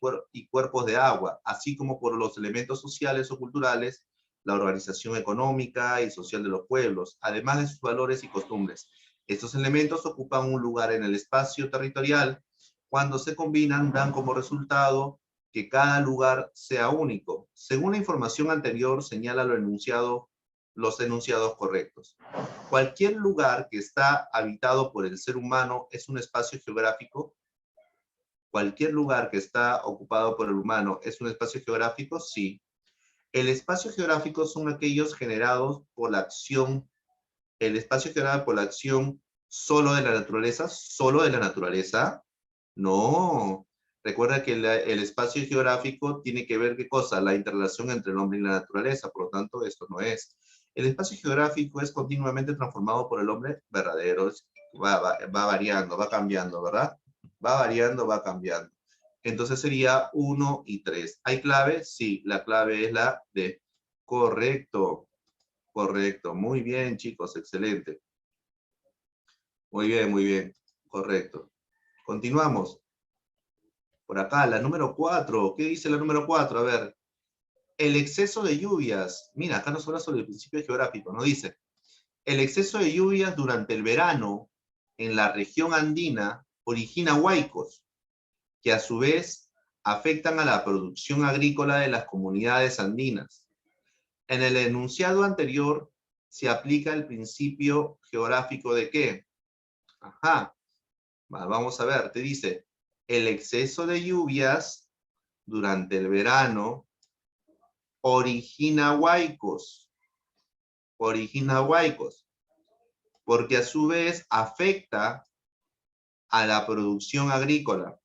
cuerpos de agua, así como por los elementos sociales o culturales, la organización económica y social de los pueblos, además de sus valores y costumbres. Estos elementos ocupan un lugar en el espacio territorial. Cuando se combinan, dan como resultado que cada lugar sea único. Según la información anterior, señala los enunciados correctos. Cualquier lugar que está habitado por el ser humano es un espacio geográfico. Cualquier lugar que está ocupado por el humano es un espacio geográfico, sí. El espacio geográfico son aquellos generados por la acción, el espacio generado por la acción solo de la naturaleza. No. Recuerda que el espacio geográfico tiene que ver qué cosa, la interrelación entre el hombre y la naturaleza, por lo tanto, esto no es. El espacio geográfico es continuamente transformado por el hombre verdadero, va variando, va cambiando, ¿verdad? Va variando, va cambiando. Entonces sería 1 y 3. ¿Hay clave? Sí, la clave es la D. Correcto, correcto. Muy bien, chicos, excelente. Muy bien, correcto. Continuamos. Por acá, la número 4. ¿Qué dice la número 4? A ver. El exceso de lluvias. Mira, acá nos habla sobre el principio geográfico. Nos dice, el exceso de lluvias durante el verano en la región andina origina huaicos, que a su vez afectan a la producción agrícola de las comunidades andinas. En el enunciado anterior se aplica el principio geográfico de ¿qué? Ajá, vamos a ver, te dice, el exceso de lluvias durante el verano origina huaicos, porque a su vez afecta a la producción agrícola.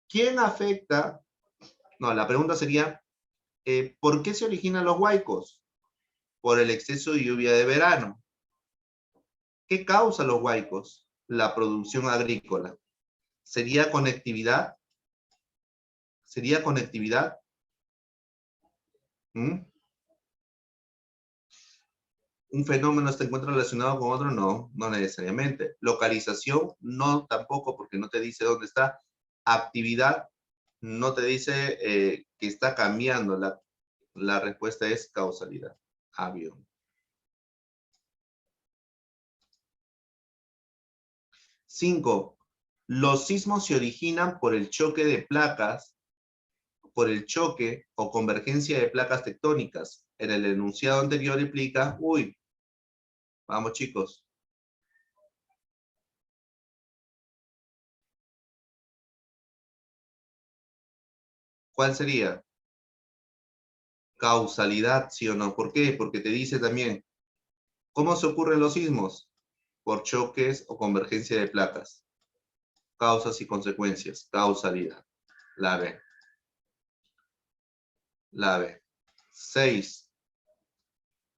¿Quién afecta? No, la pregunta sería, ¿por qué se originan los huaicos? Por el exceso de lluvia de verano. ¿Qué causa los huaicos? La producción agrícola. ¿Sería conectividad? ¿Sería conectividad? ¿Mm? ¿Un fenómeno se encuentra relacionado con otro? No, no necesariamente. Localización, no tampoco, porque no te dice dónde está. Actividad, no te dice que está cambiando. La respuesta es causalidad. Avión. 5. Los sismos se originan por el choque de placas, por el choque o convergencia de placas tectónicas. En el enunciado anterior implica, uy, vamos chicos. ¿Cuál sería? Causalidad, ¿sí o no? ¿Por qué? Porque te dice también, ¿cómo se ocurren los sismos? Por choques o convergencia de placas. Causas y consecuencias. Causalidad. La B. La B. 6.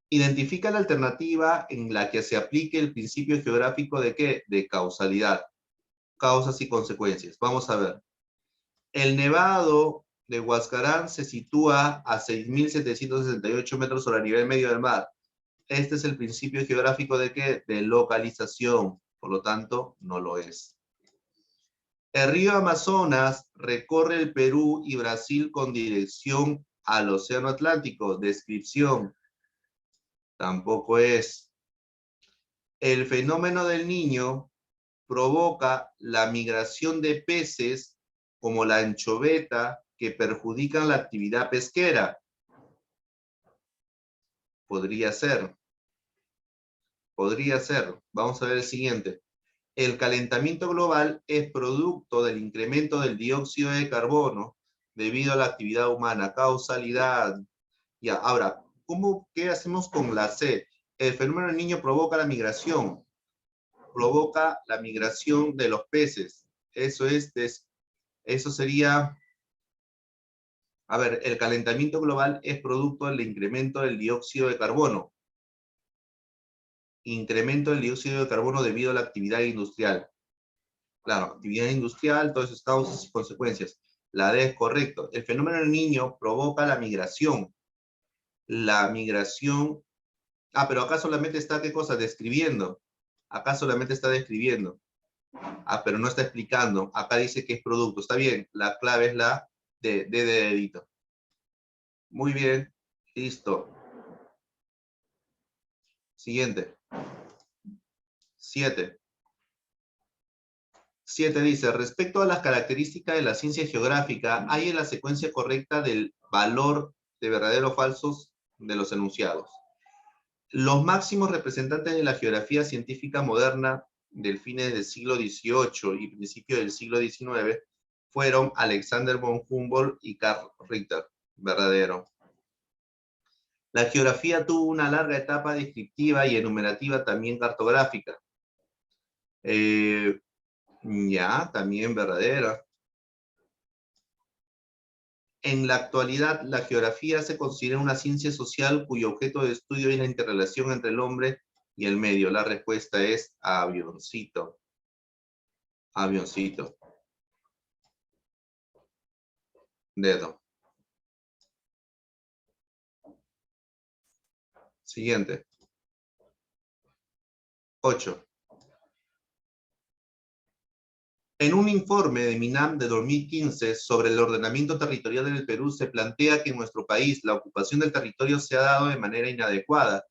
Identifica la alternativa en la que se aplique el principio geográfico de ¿qué? De causalidad. Causas y consecuencias. Vamos a ver. El nevado de Huascarán se sitúa a 6.768 metros sobre el nivel medio del mar. Este es el principio geográfico de ¿qué? De localización. Por lo tanto, no lo es. El río Amazonas recorre el Perú y Brasil con dirección al Océano Atlántico. Descripción. Tampoco es. El fenómeno del Niño provoca la migración de peces como la anchoveta que perjudican la actividad pesquera. Podría ser. Podría ser. Vamos a ver el siguiente. El calentamiento global es producto del incremento del dióxido de carbono debido a la actividad humana. Causalidad. Ya, ahora, ¿qué hacemos con la C? El fenómeno del Niño provoca la migración. Provoca la migración de los peces. Eso sería, a ver, el calentamiento global es producto del incremento del dióxido de carbono. Incremento del dióxido de carbono debido a la actividad industrial. Claro, actividad industrial, todas esas causas y consecuencias. La D es correcto. El fenómeno del Niño provoca la migración. La migración. Ah, pero acá solamente está, ¿qué cosa? Describiendo. Acá solamente está describiendo. Ah, pero no está explicando. Acá dice que es producto. Está bien, la clave es la de dedito. Muy bien, listo. Siguiente. 7. 7 dice, respecto a las características de la ciencia geográfica, hay en la secuencia correcta del valor de verdaderos o falsos de los enunciados. Los máximos representantes de la geografía científica moderna del fines del siglo XVIII y principio del siglo XIX fueron Alexander von Humboldt y Karl Ritter. Verdadero. La geografía tuvo una larga etapa descriptiva y enumerativa, también cartográfica. Ya, también verdadera. En la actualidad, la geografía se considera una ciencia social cuyo objeto de estudio es la interrelación entre el hombre y el medio. La respuesta es avioncito. Avioncito. Dedo. Siguiente. 8. En un informe de MINAM de 2015 sobre el ordenamiento territorial del Perú se plantea que en nuestro país la ocupación del territorio se ha dado de manera inadecuada,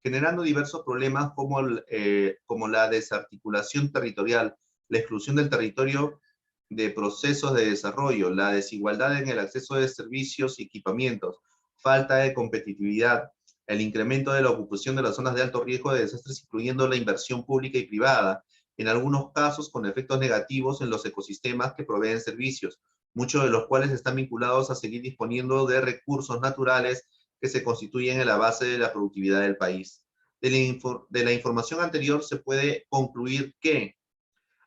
generando diversos problemas como la desarticulación territorial, la exclusión del territorio de procesos de desarrollo, la desigualdad en el acceso de servicios y equipamientos, falta de competitividad, el incremento de la ocupación de las zonas de alto riesgo de desastres, incluyendo la inversión pública y privada, en algunos casos con efectos negativos en los ecosistemas que proveen servicios, muchos de los cuales están vinculados a seguir disponiendo de recursos naturales que se constituyen en la base de la productividad del país. De la información anterior se puede concluir que,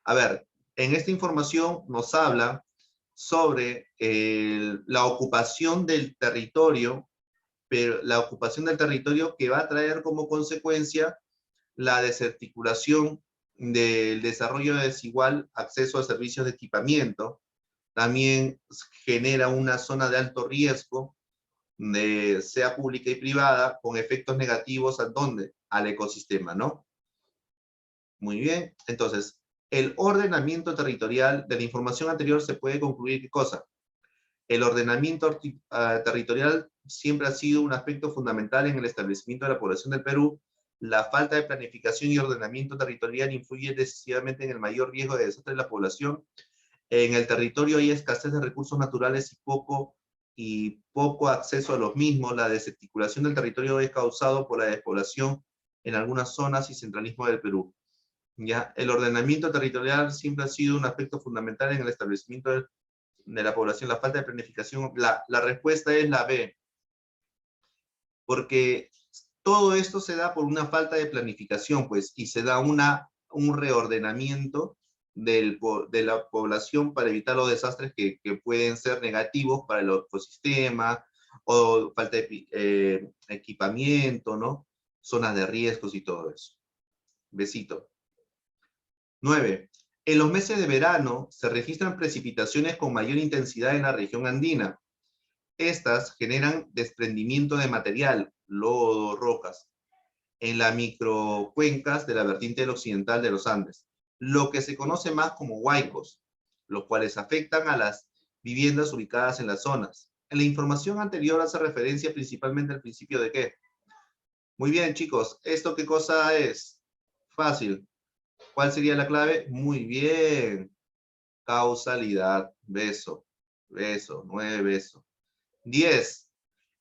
a ver, en esta información nos habla sobre la ocupación del territorio, pero la ocupación del territorio que va a traer como consecuencia la desarticulación del desarrollo de desigual acceso a servicios de equipamiento. También genera una zona de alto riesgo, sea pública y privada, con efectos negativos, ¿a dónde? al ecosistema, ¿no? Muy bien. Entonces, el ordenamiento territorial de la información anterior se puede concluir, ¿qué cosa? El ordenamiento territorial siempre ha sido un aspecto fundamental en el establecimiento de la población del Perú. La falta de planificación y ordenamiento territorial influye decisivamente en el mayor riesgo de desastre de la población. En el territorio hay escasez de recursos naturales y poco acceso a los mismos. La desarticulación del territorio es causado por la despoblación en algunas zonas y centralismo del Perú. ¿Ya? El ordenamiento territorial siempre ha sido un aspecto fundamental en el establecimiento de la población. La falta de planificación, la respuesta es la B, porque todo esto se da por una falta de planificación, pues, y se da un reordenamiento de la población para evitar los desastres que pueden ser negativos para el ecosistema, o falta de equipamiento, ¿no? Zonas de riesgos y todo eso. Besito. 9. En los meses de verano se registran precipitaciones con mayor intensidad en la región andina. Estas generan desprendimiento de material, lodo, rocas, en las microcuencas de la vertiente del occidental de los Andes, lo que se conoce más como huaicos, los cuales afectan a las viviendas ubicadas en las zonas. En la información anterior hace referencia principalmente al principio de ¿qué? Muy bien, chicos, ¿esto qué cosa es? Fácil. ¿Cuál sería la clave? Muy bien. Causalidad. Beso. Beso. 9 besos. 10.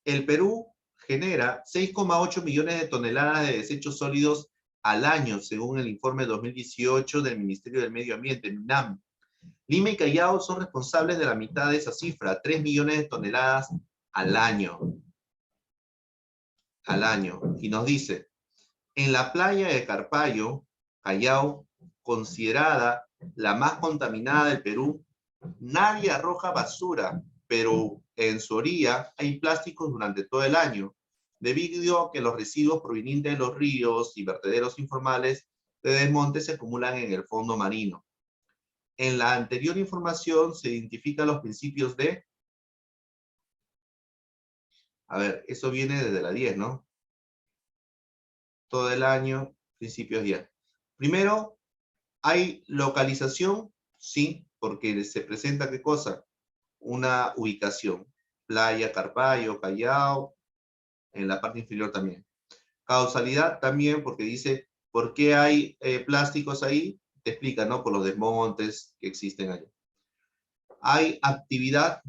El Perú genera 6,8 millones de toneladas de desechos sólidos al año, según el informe 2018 del Ministerio del Medio Ambiente, MINAM. Lima y Callao son responsables de la mitad de esa cifra, 3 millones de toneladas al año. Al año. Y nos dice, en la playa de Carpallo, Callao, considerada la más contaminada del Perú, nadie arroja basura, pero en su orilla hay plásticos durante todo el año, debido a que los residuos provenientes de los ríos y vertederos informales de desmonte se acumulan en el fondo marino. En la anterior información se identifican los principios de... A ver, eso viene desde la 10, ¿no? Todo el año, principios 10. Primero, ¿hay localización? Sí, porque se presenta ¿qué cosa? Una ubicación. Playa, Carpallo, Callao, en la parte inferior también. Causalidad también, porque dice, ¿por qué hay plásticos ahí? Te explica, ¿no? Por los desmontes que existen ahí. Hay actividad,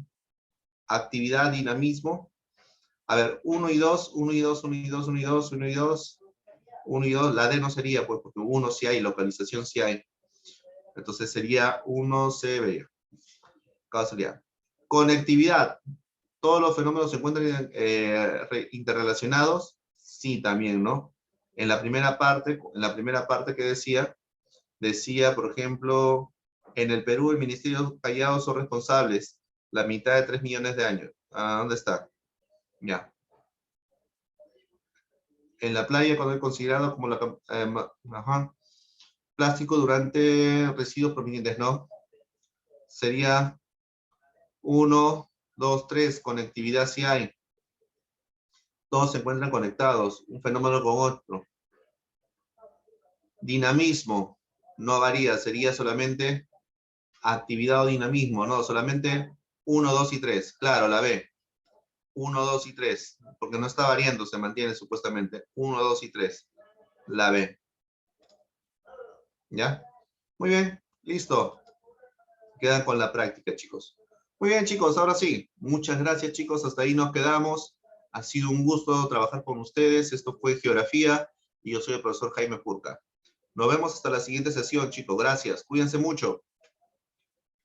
dinamismo. A ver, 1 y 2, 1 y 2, 1 y 2, 1 y 2, 1 y 2, 1 y 2. La D no sería, pues, porque 1 sí hay, localización sí hay. Entonces sería 1 se veía. Causalidad. Conectividad. ¿Todos los fenómenos se encuentran interrelacionados? Sí, también, ¿no? En la primera parte que decía, por ejemplo, en el Perú el Ministerio Callao son responsables la mitad de 3 millones de años. Ah, ¿dónde está? Ya. En la playa, cuando es considerado como plástico durante residuos provenientes, ¿no? Sería 1, 2, 3, conectividad sí hay. Todos se encuentran conectados, un fenómeno con otro. Dinamismo, no varía, sería solamente actividad o dinamismo, no, solamente 1, 2 y 3. Claro, la B. 1, 2 y 3, porque no está variando, se mantiene supuestamente. 1, 2 y 3. La B. ¿Ya? Muy bien, listo. Quedan con la práctica, chicos. Muy bien, chicos, ahora sí. Muchas gracias, chicos. Hasta ahí nos quedamos. Ha sido un gusto trabajar con ustedes. Esto fue Geografía y yo soy el profesor Jaime Purca. Nos vemos hasta la siguiente sesión, chicos. Gracias. Cuídense mucho.